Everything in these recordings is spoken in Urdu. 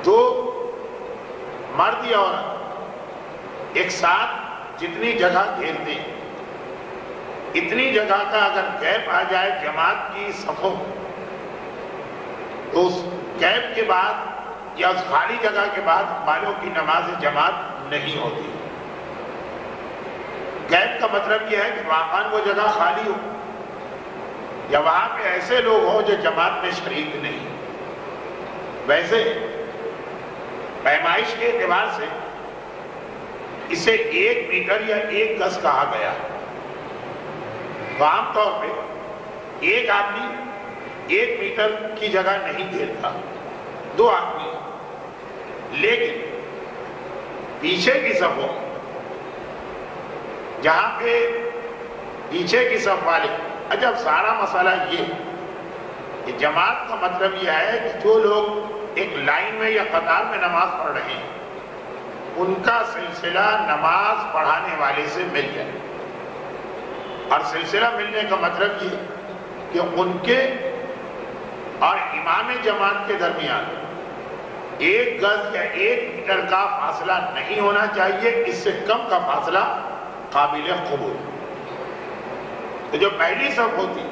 دو مرد یا عورت ایک ساتھ جتنی جگہ گھیرتے ہیں اتنی جگہ کا اگر گیپ آ جائے جماعت کی صفوں تو اس گیپ کے بعد یا اس خالی جگہ کے بعد والوں کی نماز جماعت نہیں ہوتی. گیپ کا مطلب یہ ہے کہ وہاں وہ جگہ خالی ہو یا وہاں پہ ایسے لوگ ہوں جو جماعت میں شریک نہیں. ویسے پیمائش کے اعتبار سے اسے 1 میٹر یا 1 گز کہا گیا. عام طور پہ ایک آدمی 1 میٹر کی جگہ نہیں گھیرتا، 2 آدمی. لیکن پیچھے کی صفوں جہاں پہ پیچھے کی صف والے عجب سارا مسئلہ یہ کہ جماعت کا مطلب یہ ہے کہ جو لوگ ایک لائن میں یا قطار میں نماز پڑھ رہے ہیں ان کا سلسلہ نماز پڑھانے والے سے مل جائے. اور سلسلہ ملنے کا مطلب یہ کہ ان کے اور امام جماعت کے درمیان 1 گز یا 1 میٹر کا فاصلہ نہیں ہونا چاہیے، اس سے کم کا فاصلہ قابل قبول. تو جو پہلی صف ہوتی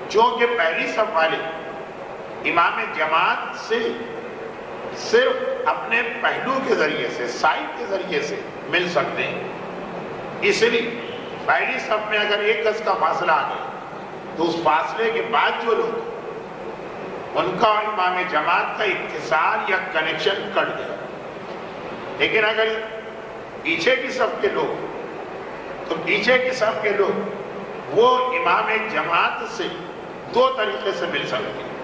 چونکہ پہلی صف والے امام جماعت سے صرف اپنے پہلو کے ذریعے سے سائڈ کے ذریعے سے مل سکتے ہیں، اس لیے پہلی صف میں اگر 1 گز کا فاصلہ آ گیا تو اس فاصلے کے بعد جو لوگ ان کا اور امام جماعت کا اتصال یا کنیکشن کٹ گیا. لیکن اگر پیچھے کی صف کے لوگ تو پیچھے کی صف کے لوگ وہ امام جماعت سے 2 طریقے سے مل سکتے ہیں.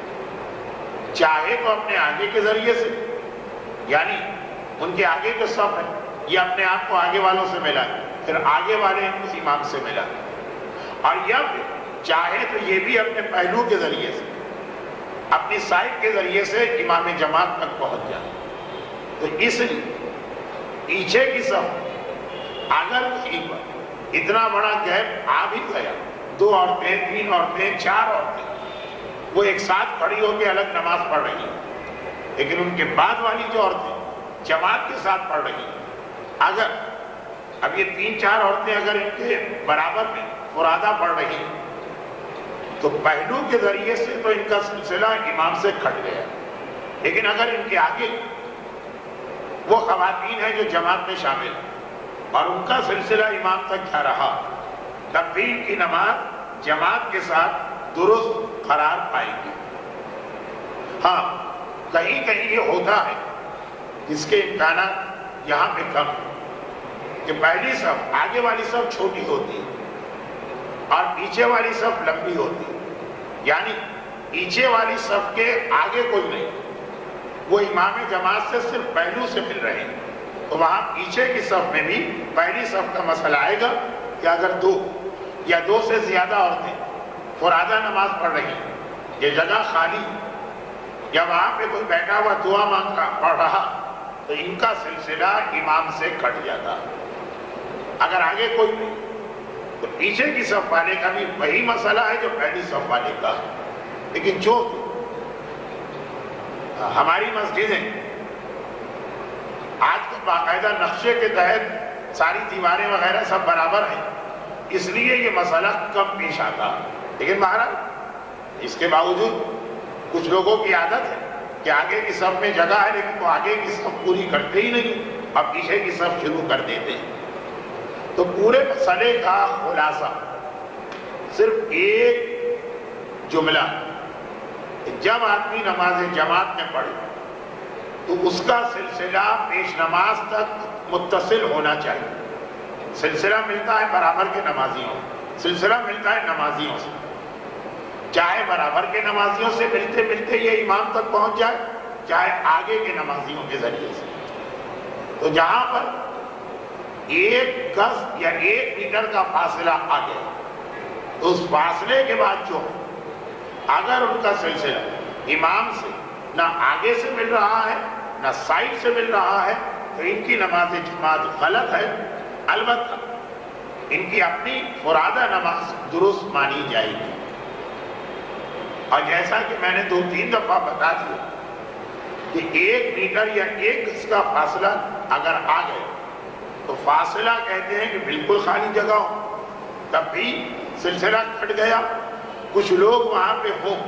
چاہے تو اپنے آگے کے ذریعے سے یعنی ان کے آگے کے صف ہے یہ اپنے آپ کو آگے والوں سے ملا پھر آگے والے اس امام سے ملا، اور یا پھر چاہے تو یہ بھی اپنے پہلو کے ذریعے سے اپنی سائڈ کے ذریعے سے امام جماعت تک پہنچ جائے. تو اس لیے پیچھے کی صف اگر کہیں پر اتنا بڑا گیپ آ بھی گیا 2 عورتیں 3 عورتیں 4 عورتیں وہ ایک ساتھ کھڑی ہو کے الگ نماز پڑھ رہی ہیں، لیکن ان کے بعد والی جو عورتیں جماعت کے ساتھ پڑھ رہی ہیں اگر اب یہ 3-4 عورتیں اگر ان کے برابر میں فرادہ پڑھ رہی ہیں تو پہلو کے ذریعے سے تو ان کا سلسلہ امام سے کھٹ گیا. لیکن اگر ان کے آگے وہ خواتین ہیں جو جماعت میں شامل ہیں اور ان کا سلسلہ امام تک جا رہا تب بھی ان کی نماز جماعت کے ساتھ درست قرار پائے گی. ہاں کہیں کہیں یہ ہوتا ہے جس کے امکانات یہاں پہ کم ہیں کہ پہلی صف آگے والی صف چھوٹی ہوتی ہے اور پیچھے والی صف لمبی ہوتی ہے، یعنی پیچھے والی صف کے آگے کوئی نہیں، وہ امام جماعت سے صرف پہلو سے مل رہے ہیں. تو وہاں پیچھے کی صف میں بھی پہلی صف کا مسئلہ آئے گا کہ اگر 2 یا 2 سے زیادہ عورتیں فرادہ نماز پڑھ رہی ہیں، یہ جگہ خالی یا وہاں پہ کوئی بیٹھا ہوا دعا مانگ رہا پڑھ رہا تو ان کا سلسلہ امام سے کٹ جاتا. اگر آگے کوئی نہیں تو پیچھے کی صف والے کا بھی وہی مسئلہ ہے جو پہلی صف والے کا ہے. لیکن جو ہماری مسجدیں آج کے باقاعدہ نقشے کے تحت ساری دیواریں وغیرہ سب برابر ہیں اس لیے یہ مسئلہ کم پیش آتا. لیکن بہرحال اس کے باوجود کچھ لوگوں کی عادت ہے کہ آگے کی صف میں جگہ ہے لیکن وہ آگے کی صف پوری کرتے ہی نہیں اور پیچھے کی صف شروع کر دیتے ہیں. تو پورے مسئلے کا خلاصہ صرف ایک جملہ، جب آدمی نماز جماعت میں پڑھے تو اس کا سلسلہ پیش نماز تک متصل ہونا چاہیے. سلسلہ ملتا ہے برابر کے نمازیوں، سلسلہ ملتا ہے نمازیوں سے، چاہے برابر کے نمازیوں سے ملتے ملتے یہ امام تک پہنچ جائے چاہے آگے کے نمازیوں کے ذریعے سے. تو جہاں پر 1 گز یا 1 میٹر کا فاصلہ آ گیا تو اس فاصلے کے بعد جو اگر ان کا سلسلہ امام سے نہ آگے سے مل رہا ہے نہ سائڈ سے مل رہا ہے تو ان کی نماز جماعت غلط ہے. البتہ ان کی اپنی فرادہ نماز درست مانی جائے گی. اور جیسا کہ میں نے 2-3 دفعہ بتا دیا کہ 1 میٹر یا 1 گز کا فاصلہ اگر آ گئے تو فاصلہ کہتے ہیں کہ بالکل خالی جگہ ہو، تب بھی سلسلہ کٹ گیا. کچھ لوگ وہاں پہ ہوں،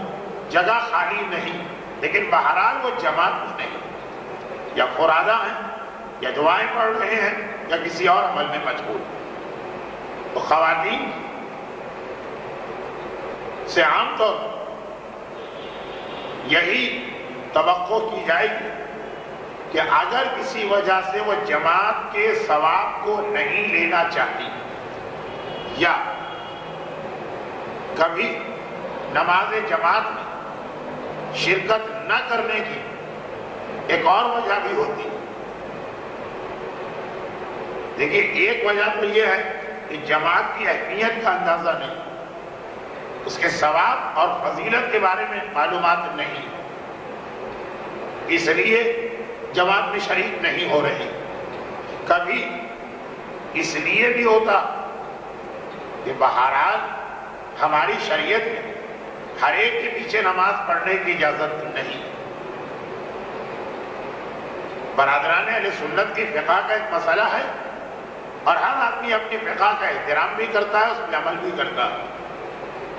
جگہ خالی نہیں، لیکن بہرحال وہ جماعت میں نہیں، یا فرادہ ہیں، یا دعائیں پڑھ رہے ہیں، یا کسی اور عمل میں مشغول. تو خواتین سے عام طور یہی توقع کی جائے گی کہ اگر کسی وجہ سے وہ جماعت کے ثواب کو نہیں لینا چاہتی، یا کبھی نماز جماعت میں شرکت نہ کرنے کی ایک اور وجہ بھی ہوتی. دیکھیے، ایک وجہ تو یہ ہے کہ جماعت کی اہمیت کا اندازہ نہیں، اس کے ثواب اور فضیلت کے بارے میں معلومات نہیں، اس لیے جماعت میں شریک نہیں ہو رہی. کبھی اس لیے بھی ہوتا کہ بہرحال ہماری شریعت میں ہر ایک کے پیچھے نماز پڑھنے کی اجازت نہیں. برادران اہل سنت کی فقہ کا ایک مسئلہ ہے، اور ہر آدمی اپنی فقہ کا احترام بھی کرتا ہے، اس میں عمل بھی کرتا ہے.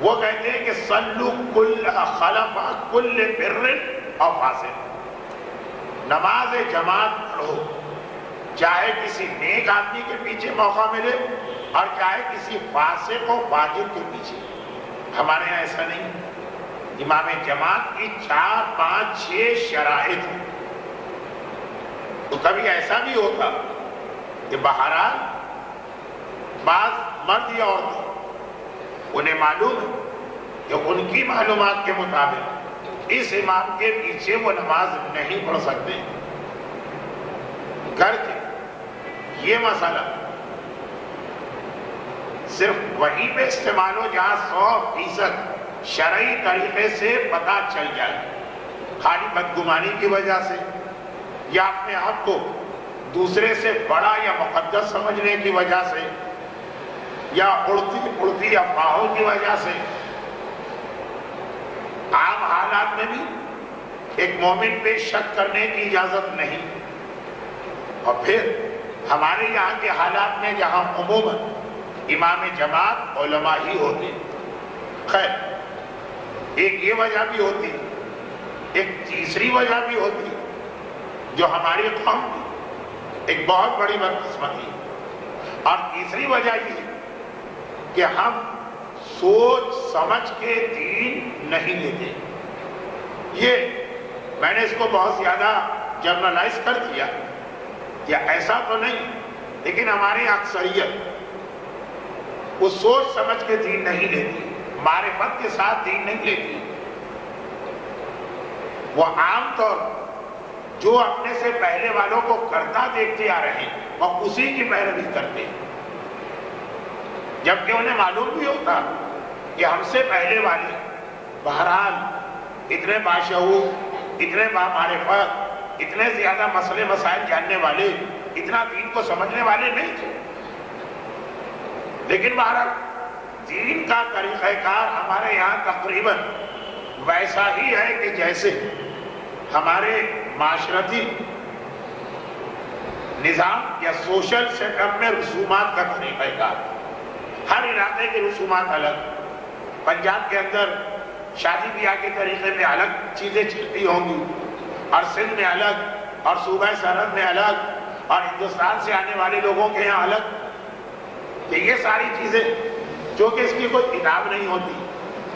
وہ کہتے ہیں کہ صلو کل خلف کل بر اور فاسق، نماز جماعت پڑھو، چاہے کسی نیک آدمی کے پیچھے موقع ملے اور چاہے کسی فاسق و فاجر کے پیچھے. ہمارے یہاں ایسا نہیں. امام جماعت کی 4 5 6 شرائط ہیں. تو کبھی ایسا بھی ہوتا کہ بہرحال بعض مرد یا عورتیں انہیں معلوم ہے کہ ان کی معلومات کے مطابق اس امام کے پیچھے وہ نماز نہیں پڑھ سکتے، کر کے یہ مسئلہ صرف وہیں پہ استعمال ہو جہاں 100% شرعی طریقے سے پتہ چل جائے. خالی بدگمانی کی وجہ سے، یا اپنے آپ کو دوسرے سے بڑا یا مقدس سمجھنے کی وجہ سے، یا اڑتی افواہوں کی وجہ سے. عام حالات میں بھی ایک مومن پہ شک کرنے کی اجازت نہیں. اور پھر ہمارے یہاں کے حالات میں جہاں عموماً امام جماعت علماء ہی ہوتے. خیر، ایک یہ وجہ بھی ہوتی، ایک تیسری وجہ بھی ہوتی جو ہماری قوم کی ایک بہت بڑی بدقسمتی. اور تیسری وجہ یہ کہ ہم سوچ سمجھ کے دین نہیں لیتے. یہ میں نے اس کو بہت زیادہ جنرلائز کر دیا، یا ایسا تو نہیں، لیکن ہماری اکثریت وہ سوچ سمجھ کے دین نہیں لیتی، معرفت کے ساتھ دین نہیں لیتی. وہ عام طور جو اپنے سے پہلے والوں کو کرتا دیکھتے آ رہے ہیں وہ اسی کی پیروی کرتے ہیں، جبکہ انہیں معلوم بھی ہوتا کہ ہم سے پہلے والے بہرحال اتنے باشعور، اتنے بامعرفت، اتنے زیادہ مسئلے مسائل جاننے والے، اتنا دین کو سمجھنے والے نہیں تھے. لیکن بہرحال دین کا طریقہ کار ہمارے یہاں تقریباً ویسا ہی ہے کہ جیسے ہمارے معاشرتی نظام یا سوشل سیٹ اپ میں رسومات کا طریقہ کار. ہر علاقے کے رسومات الگ. پنجاب کے اندر شادی بیاہ کے طریقے میں الگ چیزیں چلتی ہوں گی، اور سندھ میں الگ، اور صوبہ سرحد میں الگ، اور ہندوستان سے آنے والے لوگوں کے یہاں الگ. کہ یہ ساری چیزیں جو کہ اس کی کوئی کتاب نہیں ہوتی،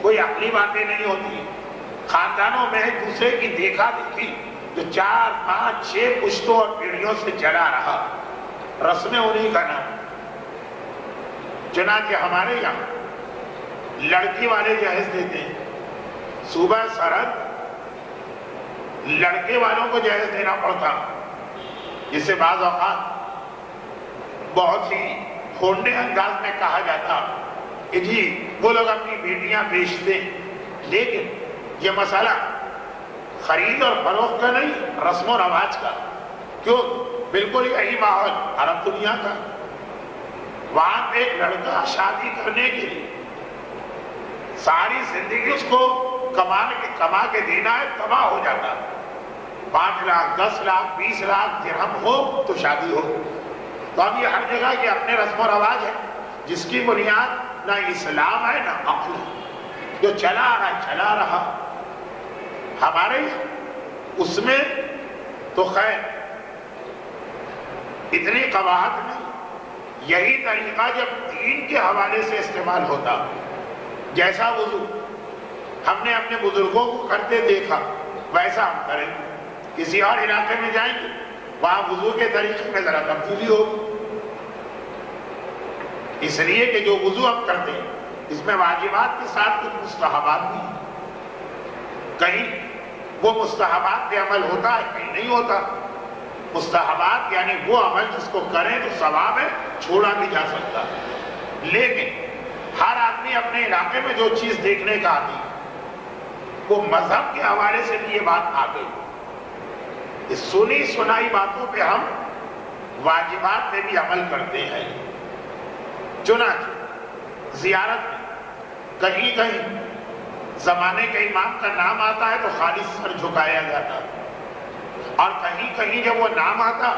کوئی عقلی باتیں نہیں ہوتی، خاندانوں میں ایک دوسرے کی دیکھا دیکھی جو 4 5 6 پشتوں اور پیڑھیوں سے چلا رہا، رسمیں انہی کا نام. چنانچہ ہمارے یہاں لڑکی والے جہیز دیتے ہیں، صوبہ سرحد لڑکے والوں کو جہیز دینا پڑتا، جس سے بعض اوقات بہت ہی کھونڈے انداز میں کہا جاتا کہ جی وہ لوگ اپنی بیٹیاں بیچتے ہیں. لیکن یہ مسئلہ خرید اور فروخت کا نہیں، رسم و رواج کا. کیوں؟ بالکل یہی ماحول عرب دنیا کا. وہاں پہ ایک لڑکا شادی کرنے کے لیے ساری زندگی اس کو کما کے دینا ہے، تباہ ہو جاتا. 5 لاکھ 10 لاکھ 20 لاکھ درہم ہو تو شادی ہو. تو اب یہ ہر جگہ کے اپنے رسم و رواج ہے جس کی بنیاد نہ اسلام ہے نہ عقل ہے. جو چلا آ رہا چلا رہا. ہمارے اس میں تو خیر اتنی قباحت نہیں. یہی طریقہ جب دین کے حوالے سے استعمال ہوتا، جیسا وضو ہم نے اپنے بزرگوں کو کرتے دیکھا ویسا ہم کریں. کسی اور علاقے میں جائیں گے وہاں وضو کے طریقے میں ذرا تبدیلی ہوگی. اس لیے کہ جو وضو ہم کرتے ہیں اس میں واجبات کے ساتھ کچھ مستحبات بھی ہیں. کہیں وہ مستحبات پہ عمل ہوتا ہے کہیں نہیں ہوتا. مستحبات یعنی وہ عمل جس کو کریں تو ثواب ہے، چھوڑا بھی جا سکتا ہے. لیکن ہر آدمی اپنے علاقے میں جو چیز دیکھنے کا عادی ہے وہ مذہب کے حوالے سے بھی یہ بات آ گئی. اس سنی سنائی باتوں پہ ہم واجبات پہ بھی عمل کرتے ہیں. چنانچہ زیارت میں کہیں کہیں زمانے کے امام کا نام آتا ہے تو خالص سر جھکایا جاتا، اور کہیں کہیں جب وہ نام آتا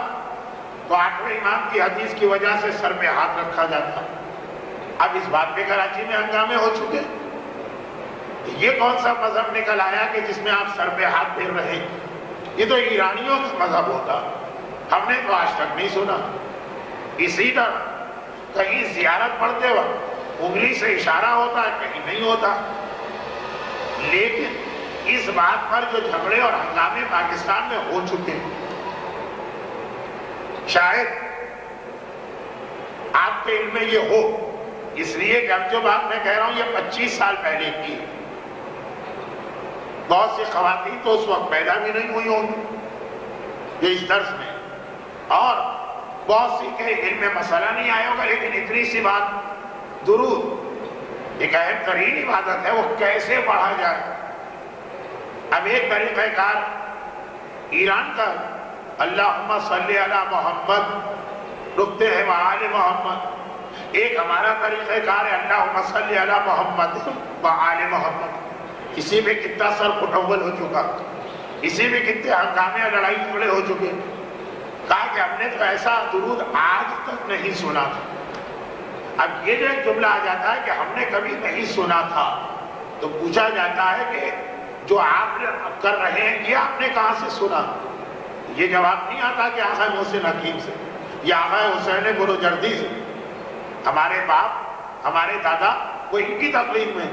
تو 8ویں امام کی حدیث کی وجہ سے سر پہ ہاتھ رکھا جاتا. اب اس بات پہ کراچی میں ہنگامے ہو چکے. یہ کون سا مذہب نکل آیا کہ جس میں آپ سر پہ ہاتھ پھیر رہے ہیں؟ یہ تو ایرانیوں کا مذہب ہوتا، ہم نے تو آج تک نہیں سنا. اسی طرح کہیں زیارت پڑھتے وقت انگلی سے اشارہ ہوتا ہے کہیں نہیں ہوتا. لیکن اس بات پر جو جھگڑے اور ہنگامے پاکستان میں ہو چکے ہیں، شاید آپ کے علم میں یہ ہو، اس لیے کہ اب جو بات میں کہہ رہا ہوں یہ 25 سال پہلے کی. بہت سی خواتین تو اس وقت پیدا بھی نہیں ہوئی ہوں جو اس درس میں، اور بہت سی کے علم میں مسئلہ نہیں آیا ہوگا. لیکن اتنی سی بات، درود ایک اہم ترین عبادت ہے، وہ کیسے پڑھا جائے. اب ایک طریقہ کار ایران کا اللہم صلی علی محمد رکتے ہیں وآل محمد. ایک ہمارا طریقہ کار ہے اللہم صلی علی محمد وآل محمد. اسی میں کتنا سر پٹول ہو چکا، اسی میں کتنے ہنگامے اور لڑائی جھگڑے ہو چکے. کہا کہ ہم نے تو ایسا درود آج تک نہیں سنا تھا. اب یہ جو ایک جملہ آ جاتا ہے کہ ہم نے کبھی نہیں سنا تھا، تو پوچھا جاتا ہے کہ جو آپ کر رہے ہیں یہ آپ نے کہاں سے سنا؟ یہ جواب نہیں آتا کہ آقا محسن حکیم سے یا آقا حسین بروجردی سے. ہمارے باپ ہمارے دادا وہ ان کی تقلید میں،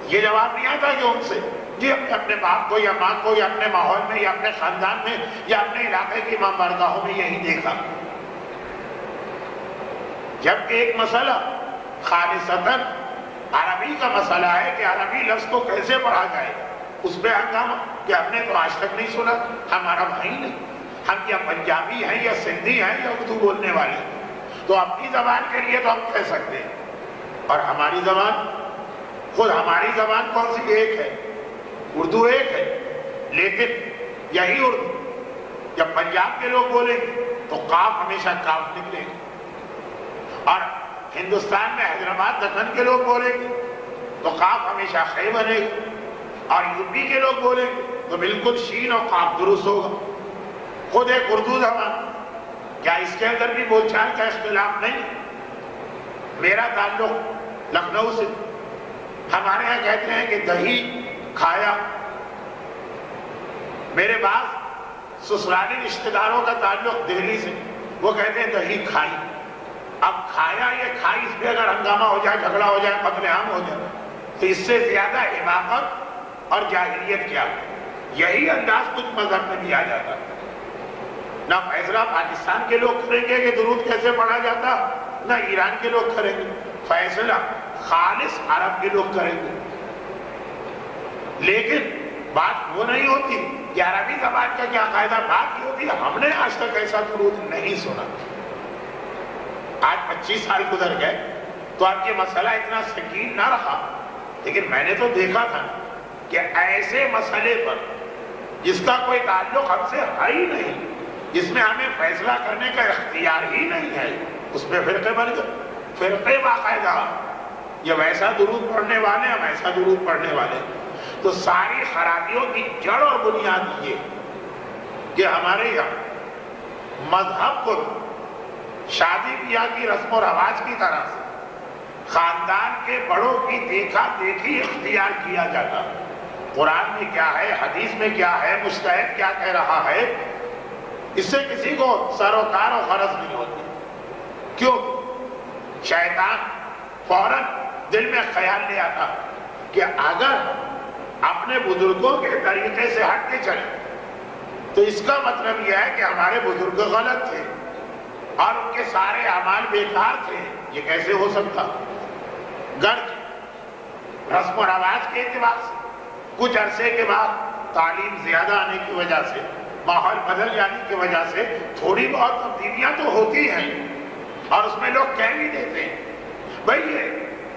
یہ جواب نہیں آتا کہ ان سے جی اپنے باپ کو یا ماں کو یا اپنے ماحول میں یا اپنے خاندان میں یا اپنے علاقے کی امام بارگاہوں میں یہی دیکھا. جبکہ ایک مسئلہ خالصتاً عربی کا مسئلہ ہے کہ عربی لفظ کو کیسے پڑھا جائے، اس پہ ہنگامہ کہ ہم نے تو آج تک نہیں سنا. ہمارا بھائی نہیں، ہم کیا پنجابی ہیں یا سندھی ہیں یا اردو بولنے والے ہیں، تو اپنی زبان کے لیے تو ہم کہہ سکتے ہیں. اور ہماری زبان، خود ہماری زبان کون سی؟ ایک ہے، اردو ایک ہے. لیکن یہی اردو جب پنجاب کے لوگ بولیں گے تو قاف ہمیشہ کاف نکلے گا، اور ہندوستان میں حیدرآباد دکن کے لوگ بولیں گے تو قاف ہمیشہ خے بنے گا، اور یوپی کے لوگ بولیں گے تو بالکل شین اور قاف درست ہوگا. خود ایک اردو زبان، کیا اس کے اندر بھی بول چال کا اختلاف نہیں؟ میرا تعلق لکھنؤ سے، ہمارے یہاں کہتے ہیں کہ دہی کھایا. میرے بعض سسرالی رشتہ داروں کا تعلق دہلی سے، وہ کہتے ہیں دہی کھائی. اب کھایا یہ کھائی، اس پہ اگر ہنگامہ ہو جائے، جھگڑا ہو جائے، قتل عام ہو جائے، تو اس سے زیادہ حماقت اور جاہلیت کیا؟ یہی انداز کچھ مذہب میں بھی آ جاتا. نہ فیصلہ پاکستان کے لوگ کریں گے کہ درود کیسے پڑھا جاتا، نہ ایران کے لوگ کریں گے. فیصلہ خالص عرب کے لوگ کریں گے. لیکن بات وہ نہیں ہوتی کہ عربی زبان کا کیا قاعدہ، بات یہ ہوتی ہے ہم نے آج تک ایسا درود نہیں سنا. آج 25 سال گزر گئے تو اب یہ مسئلہ اتنا سنگین نہ رہا. لیکن میں نے تو دیکھا تھا کہ ایسے مسئلے پر جس کا کوئی تعلق ہم سے ہے ہی نہیں، جس میں ہمیں فیصلہ کرنے کا اختیار ہی نہیں ہے، اس پہ فرقے بن گئے. فرقے باقاعدہ، یہ ویسا درود پڑھنے والے ہم ایسا درود پڑھنے والے. تو ساری خرابیوں کی جڑ اور بنیاد یہ کہ ہمارے یہاں مذہب کو شادی بیاہ کی رسم و رواج کی طرح سے خاندان کے بڑوں کی دیکھا دیکھی اختیار کیا جاتا. قرآن میں کیا ہے، حدیث میں کیا ہے، مجتہد کیا کہہ رہا ہے، اس سے کسی کو سروکار و غرض نہیں ہوتی. کیوں؟ شیطان فوراً دل میں خیال لے آتا کہ اگر اپنے بزرگوں کے طریقے سے ہٹ کے چلے تو اس کا مطلب یہ ہے کہ ہمارے بزرگ غلط تھے اور ان کے سارے اعمال بیکار تھے. یہ کیسے ہو سکتا؟ گرچہ رسم و رواج کے اعتبار سے کچھ عرصے کے بعد تعلیم زیادہ آنے کی وجہ سے، ماحول بدل جانے کی وجہ سے تھوڑی بہت تبدیلیاں تو ہوتی ہیں، اور اس میں لوگ کہہ بھی دیتے ہیں بھئی یہ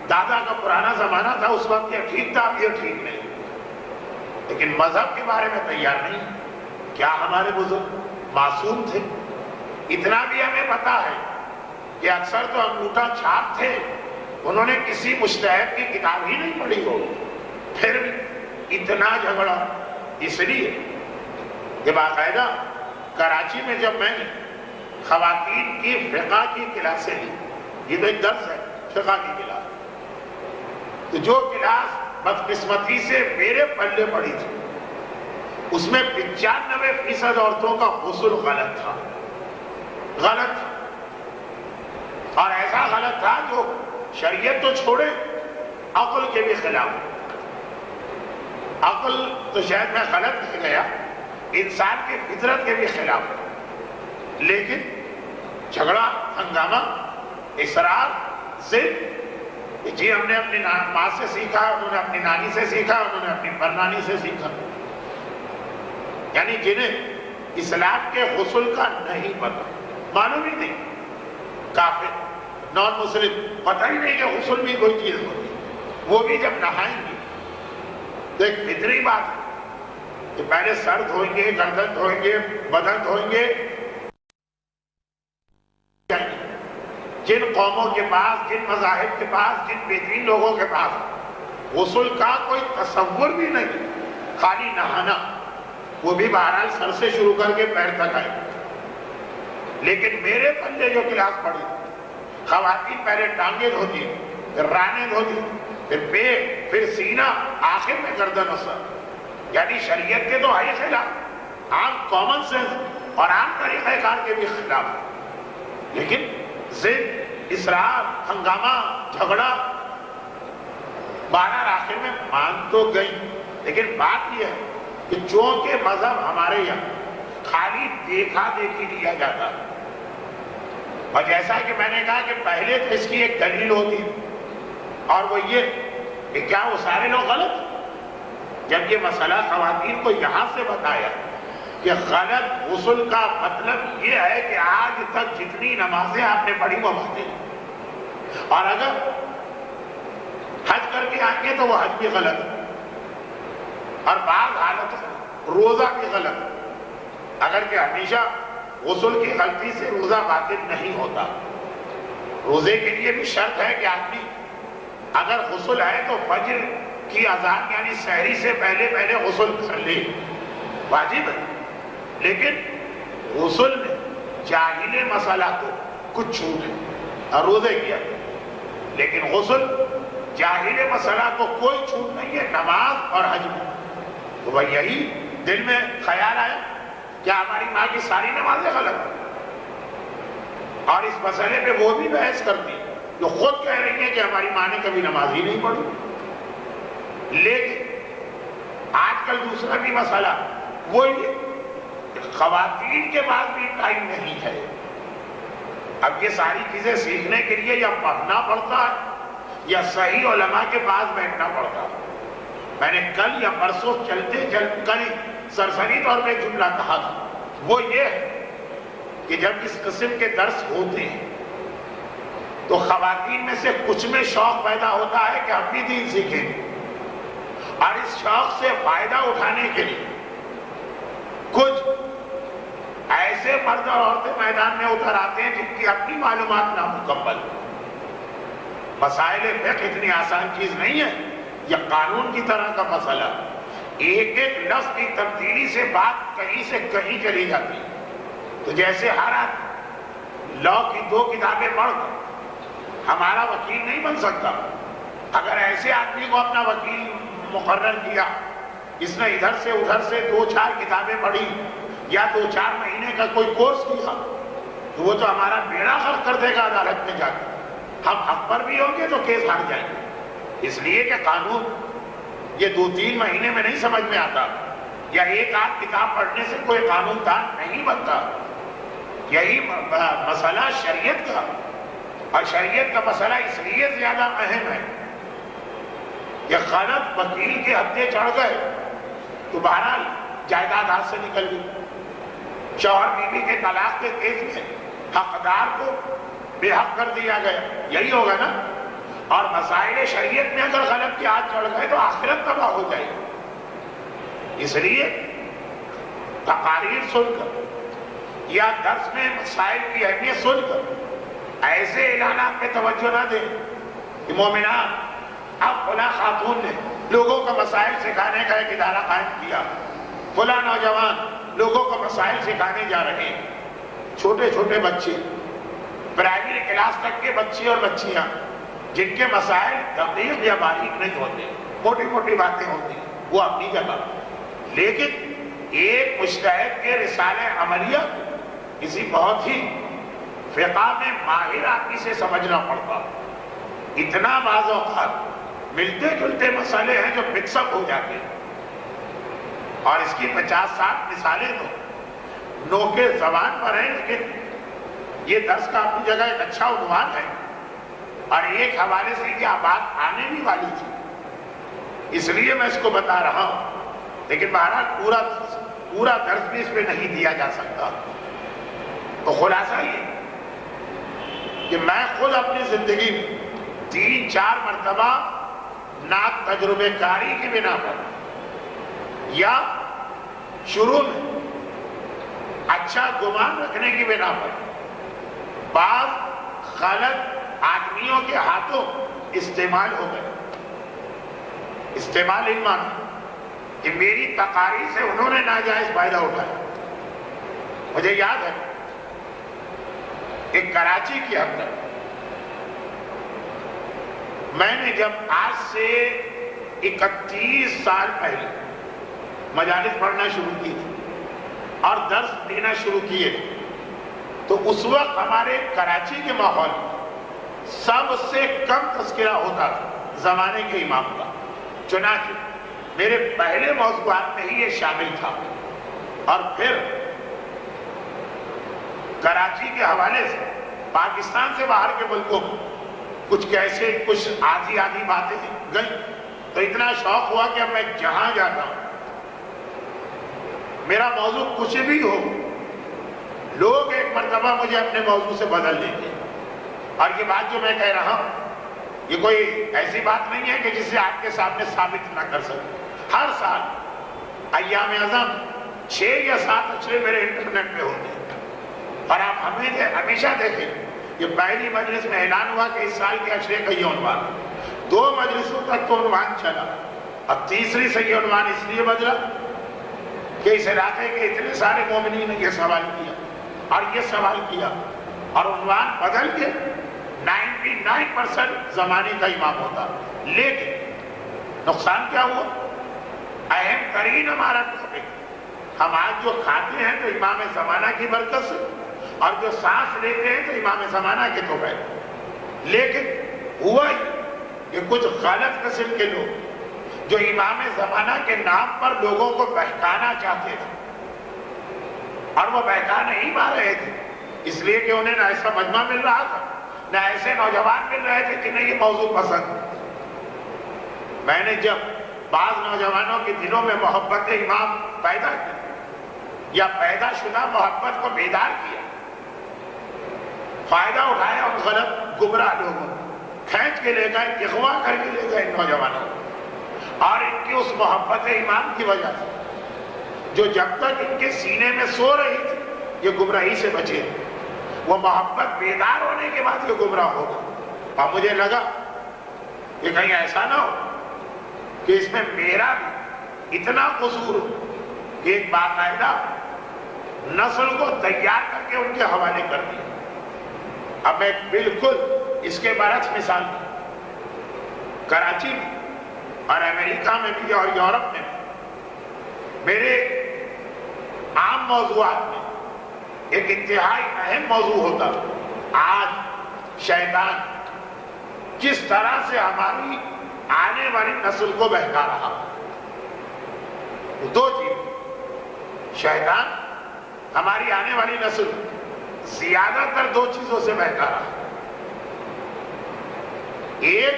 دادا کا پرانا زمانہ تھا، اس وقت یہ ٹھیک تھا، اب یہ ٹھیک نہیں. لیکن مذہب کے بارے میں تیار نہیں. کیا ہمارے بزرگ معصوم تھے؟ اتنا بھی ہمیں پتا ہے کہ اکثر تو انگوٹھا چھاپ تھے، انہوں نے کسی مجتہد کی کتاب ہی نہیں پڑھی ہو. پھر بھی اتنا جھگڑا اس لیے کہ باقاعدہ کراچی میں جب میں نے خواتین کی فقہ کی کلاسیں لی، یہ تو ایک درس ہے فقہ کی کلاس، تو جو کلاس بدقسمتی سے میرے پلے پڑی تھی اس میں 95% عورتوں کا غسل غلط تھا. غلط، اور ایسا غلط تھا جو شریعت تو چھوڑے عقل کے بھی خلاف. عقل تو شاید میں غلط کہہ گیا، انسان کی فطرت کے بھی خلاف. لیکن جھگڑا، ہنگامہ، اصرار، ضد، جی ہم نے اپنی ماں سے سیکھا، انہوں نے اپنی نانی سے سیکھا، انہوں نے اپنی پرنانی سے سیکھا. یعنی جنہیں اسلام کے غسل کا نہیں پتا، معلوم ہی نہیں، کافر، نان مسلم، پتہ ہی نہیں کہ غسل بھی کوئی چیز ہوتی، وہ بھی جب نہائیں گے تو ایک فطری بات ہے کہ پہلے سر دھوئیں گے، گردن دھوئیں گے، بدن دھوئیں گے. جن قوموں کے پاس، جن مذاہب کے پاس، جن بہترین لوگوں کے پاس غسل کا کوئی تصور بھی نہیں، خالی نہانا، وہ بھی بہرحال سر سے شروع کر کے پیر تک آئے. لیکن میرے پلے جو کلاس پڑھی، خواتین پہلے ٹانگیں دھوتی، پھر رانیں دھوتی، پھر پیٹ، پھر سینہ، آخر میں گردن و سر. یعنی شریعت کے تو آئی خلاف، عام کامن سینس اور عام طریقہ کار کے بھی خلاف. لیکن ضد، اصرار، ہنگامہ، جھگڑا، بہرحال آخر میں مان تو گئی. لیکن بات یہ ہے کہ چونکہ مذہب ہمارے یہاں خالی دیکھا دیکھی لیا جاتا ہے، اور جیسا کہ میں نے کہا کہ پہلے تو اس کی ایک دلیل ہوتی ہے، اور وہ یہ کہ کیا وہ سارے لوگ غلط؟ جب یہ مسئلہ خواتین کو یہاں سے بتایا کہ غلط غسل کا مطلب یہ ہے کہ آج تک جتنی نمازیں آپ نے پڑھی وہ باطل، اور اگر حج کر کے آئیں گے تو وہ حج بھی غلط ہے، اور بعض حالت روزہ بھی غلط، اگر کہ ہمیشہ غسل کی غلطی سے روزہ باطل نہیں ہوتا. روزے کے لیے بھی شرط ہے کہ آدمی اگر غسل ہے تو فجر کی اذان یعنی سحری سے پہلے پہلے غسل کر لے، واجب ہے. لیکن غسل میں جاہل مسئلہ کو کچھ چھوٹ ہے، اور روزے کیا، لیکن غسل جاہل مسئلہ کو کوئی چھوٹ نہیں ہے نماز اور حج میں. تو وہ یہی دل میں خیال آیا کیا ہماری ماں کی ساری نمازیں غلط ہیں؟ اور اس مسئلے پہ وہ بھی بحث کرتی جو خود کہہ رہی ہے کہ ہماری ماں نے کبھی نماز ہی نہیں پڑھی. لیکن آج کل دوسرا بھی مسئلہ وہ خواتین کے بعد بھی ٹائم نہیں ہے. اب یہ ساری چیزیں سیکھنے کے لیے یا پڑھنا پڑتا ہے یا صحیح علماء کے پاس بیٹھنا پڑتا ہے. میں نے کل یا پرسوں کل سرسری طور پہ جملہ کہا تھا، وہ یہ ہے کہ جب اس قسم کے درس ہوتے ہیں تو خواتین میں سے کچھ میں شوق پیدا ہوتا ہے کہ ہم بھی دین سیکھیں، اور اس شوق سے فائدہ اٹھانے کے لیے کچھ ایسے مرد اور عورتیں میدان میں اتر آتے ہیں جن کی اپنی معلومات نامکمل. مسائل فقہ اتنی آسان چیز نہیں ہے، یہ قانون کی طرح کا مسئلہ. ایک ایک لفظ کی تبدیلی سے بات کہیں سے کہیں چلی جاتی. تو جیسے ہر آدمی لا کی 2 کتابیں پڑھ کر ہمارا وکیل نہیں بن سکتا. اگر ایسے آدمی کو اپنا وکیل مقرر کیا، اس نے ادھر سے ادھر سے 2-4 کتابیں پڑھی یا 2-4 مہینے کا کوئی کورس کیا، تو وہ تو ہمارا بیڑا غرق کر دے گا عدالت میں جا کے. ہم حق پر بھی ہوں گے تو کیس ہار جائیں گے. اس لیے کہ قانون یہ 2-3 مہینے میں نہیں سمجھ میں آتا، یا ایک آدھ کتاب پڑھنے سے کوئی قانون دان نہیں بنتا. یہی مسئلہ شریعت کا، اور شریعت کا مسئلہ اس لیے زیادہ اہم ہے کہ غلط وکیل کے ہتھے چڑھ گئے تو بہرحال جائیداد ہاتھ سے نکل گئی. شوہر بیوی کے طلاق کے کیس میں حقدار کو بے حق کر دیا گیا، یہی ہوگا نا. اور مسائل شریعت میں اگر غلط کے ہاتھ چڑھ گئے تو آخرت تباہ ہو جائے گی. اس لیے تقاریر سن کر یا درس میں مسائل کی اہمیت سن کر ایسے اعلانات میں توجہ نہ دیں کہ مومنات اب فلاں خاتون نے لوگوں کو مسائل سکھانے کا ایک ادارہ قائم کیا، فلاں نوجوان لوگوں کو مسائل سکھانے جا رہے ہیں. چھوٹے چھوٹے بچے، پرائمری کلاس تک کے بچے اور بچیاں جن کے مسائل دقیق یا باریک نہیں ہوتے، موٹی موٹی باتیں ہوتی ہیں، وہ اپنی جگہ. لیکن ایک مجتہد کے رسالہ عملیہ کسی بہت ہی فقہ میں ماہر آدمی سے سمجھنا پڑتا. اتنا بعض اوقات ملتے جلتے مسئلے ہیں جو مکس اپ ہو جاتے ہیں، اور اس کی 50-60 مثالیں تو نوکے زبان پر ہیں. لیکن یہ درس کا اپنی جگہ ایک اچھا عنوان ہے، اور ایک حوالے سے کیا بات آنے بھی والی تھی، اس لیے میں اس کو بتا رہا ہوں. لیکن بہرحال پورا درس بھی اس پہ نہیں دیا جا سکتا. تو خلاصہ یہ کہ میں خود اپنی زندگی میں 3-4 مرتبہ ناک تجربے کاری کی بنا پر یا شروع میں اچھا گمان رکھنے کی بنا پر بعض غلط آدمیوں کے ہاتھوں استعمال ہو گئے. استعمال ان معنی کہ میری تقاریر سے انہوں نے ناجائز فائدہ اٹھایا. مجھے یاد ہے ایک کراچی کی اندر میں نے جب آج سے 31 سال پہلے مجالس پڑھنا شروع کی تھی اور درس دینا شروع کیے، تو اس وقت ہمارے کراچی کے ماحول میں سب سے کم تذکرہ ہوتا تھا زمانے کے امام کا. چنانچہ میرے پہلے موضوعات میں ہی یہ شامل تھا. اور پھر کراچی کے حوالے سے پاکستان سے باہر کے ملکوں میں کچھ کیسے کچھ آدھی باتیں گئی، تو اتنا شوق ہوا کہ اب میں جہاں جاتا ہوں میرا موضوع کچھ بھی ہو، لوگ ایک مرتبہ مجھے اپنے موضوع سے بدل لیتے. اور یہ بات جو میں کہہ رہا ہوں یہ کوئی ایسی بات نہیں ہے کہ جسے آپ کے سامنے ثابت نہ کر سکے. ہر سال ایام اعظم 6 یا 7 اشرے میرے انٹرنیٹ پہ ہوتے ہیں، اور آپ ہمیشہ دیکھیں کہ پہلی مجلس میں اعلان ہوا کہ اس سال کے اشرے کا یہ عنوان، 2 مجلسوں تک تو عنوان چلا، اب تیسری سے یہ عنوان اس لیے بدلا کہ اس علاقے کے اتنے سارے مومنین نے یہ سوال کیا اور یہ سوال کیا، اور عنوان بدل کے 99% زمانے کا امام ہوتا. لیکن نقصان کیا ہوا؟ اہم ترین ہمارا ٹاپک، ہم آج جو کھاتے ہیں تو امام زمانہ کی برکت سے، اور جو سانس لیتے ہیں تو امام زمانہ کے تو ہے. لیکن ہوا کہ کچھ غلط قسم کے لوگ جو امام زمانہ کے نام پر لوگوں کو بہکانا چاہتے تھے، اور وہ بہکا نہیں پا رہے تھے اس لیے کہ انہیں نہ ایسا مجمع مل رہا تھا نہ ایسے نوجوان مل رہے تھے جنہیں یہ موضوع پسند. میں نے جب بعض نوجوانوں کے دلوں میں محبت امام پیدا کی یا پیدا شدہ محبت کو بیدار کیا، فائدہ اٹھایا ان غلط گمراہ لوگوں، کھینچ کے لے گئے، اغوا کر کے لے گئے ان نوجوانوں، اور ان کی اس محبت امام کی وجہ سے جو جب تک ان کے سینے میں سو رہی تھی یہ گمراہی سے بچے، وہ محبت بیدار ہونے کے بعد یہ گمراہ ہوگا. اور مجھے لگا کہ کہیں ایسا نہ ہو کہ اس میں میرا بھی اتنا قصور کہ ایک باقاعدہ نسل کو تیار کر کے ان کے حوالے کر دیا۔ اب میں بالکل اس کے برعکس مثال دوں، کراچی میں اور امریکہ میں بھی اور یورپ میں بھی میرے عام موضوعات میں ایک انتہائی اہم موضوع ہوتا آج شیطان کس طرح سے ہماری آنے والی نسل کو بہکا رہا۔ دو چیز، شیطان ہماری آنے والی نسل زیادہ تر دو چیزوں سے بہکا رہا۔ ایک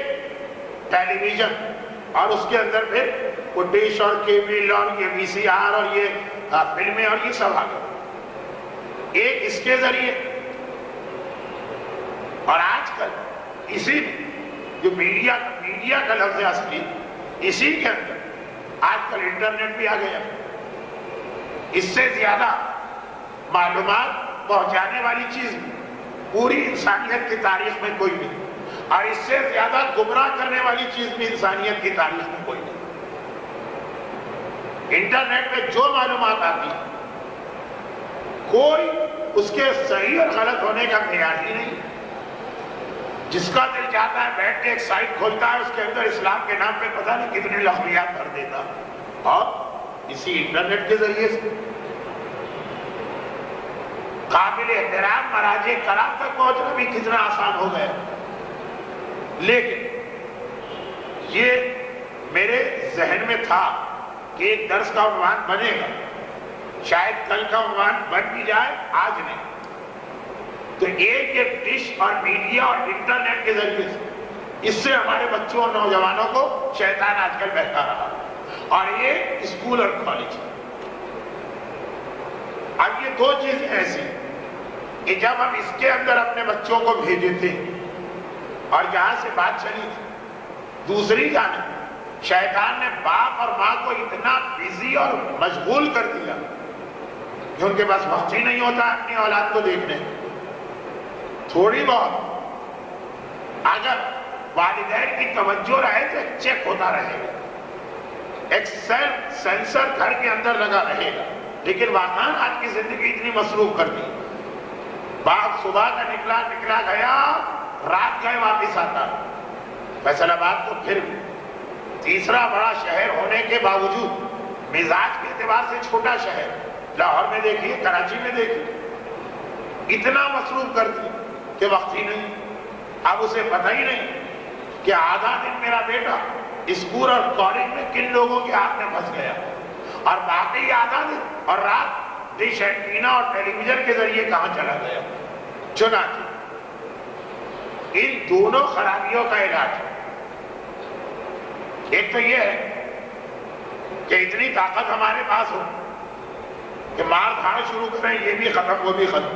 ٹیلی ویژن اور اس کے اندر پھر وہ ڈش اور کیبل اور یہ وی سی آر اور یہ فلمیں اور یہ سب آ گئے، ایک اس کے ذریعے، اور آج کل اسی میں جو میڈیا کا لفظ اصلی، اسی کے اندر آج کل انٹرنیٹ بھی آ گیا۔ اس سے زیادہ معلومات پہنچانے والی چیز پوری انسانیت کی تاریخ میں کوئی نہیں، اور اس سے زیادہ گمراہ کرنے والی چیز بھی انسانیت کی تاریخ میں کوئی نہیں۔ انٹرنیٹ پہ جو معلومات آتی کوئی اس کے صحیح اور غلط ہونے کا معیار ہی نہیں۔ جس کا دل چاہتا ہے بیٹھ کے ایک سائٹ کھولتا ہے، اس کے اندر اسلام کے نام پہ پتہ نہیں کتنے لغویات بھر دیتا، اور اسی انٹرنیٹ کے ذریعے سے قابل احترام مراجع کرام تک پہنچنا بھی کتنا آسان ہو گیا۔ لیکن یہ میرے ذہن میں تھا کہ ایک درس کا عنوان بنے گا، شاید کل کا عنوان بن بھی جائے، آج نہیں، تو ایک ڈش اور میڈیا اور انٹرنیٹ کے ذریعے سے اس سے ہمارے بچوں اور نوجوانوں کو شیطان آج کل بہکا رہا، اور یہ اسکول اور کالج۔ اب یہ دو چیزیں ایسی کہ جب ہم اس کے اندر اپنے بچوں کو بھیجے تھے اور یہاں سے بات چلی تھی، دوسری جانب شیطان نے باپ اور ماں کو اتنا بزی اور مشغول کر دیا کہ ان کے پاس وقت ہی نہیں ہوتا اپنی اولاد کو دیکھنے۔ تھوڑی بہت اگر والدین کی توجہ رہے تو چیک ہوتا رہے گا، ایک سیلف سینسر گھر کے اندر لگا رہے گا، لیکن واقعاً آج کی زندگی اتنی مصروف کر دی، باپ صبح کا نکلا گیا، رات گئے واپس آتا۔ فیصل آباد تو پھر تیسرا بڑا شہر ہونے کے باوجود مزاج کے اعتبار سے چھوٹا شہر، لاہور میں دیکھیے، کراچی میں دیکھیے، اتنا مصروف کر دی کہ وقت ہی نہیں۔ اب اسے پتہ ہی نہیں کہ آدھا دن میرا بیٹا اسکول اور کالج میں کن لوگوں کے ہاتھ میں پھنس گیا، اور باقی آدھا دن اور رات ڈش اینٹینا اور ٹیلی ویژن کے ذریعے کہاں چلا گیا۔ چنانچہ ان دونوں خرابیوں کا علاج ایک تو یہ ہے کہ اتنی طاقت ہمارے پاس ہو کہ مار دھاڑ شروع کریں، یہ بھی ختم وہ بھی ختم،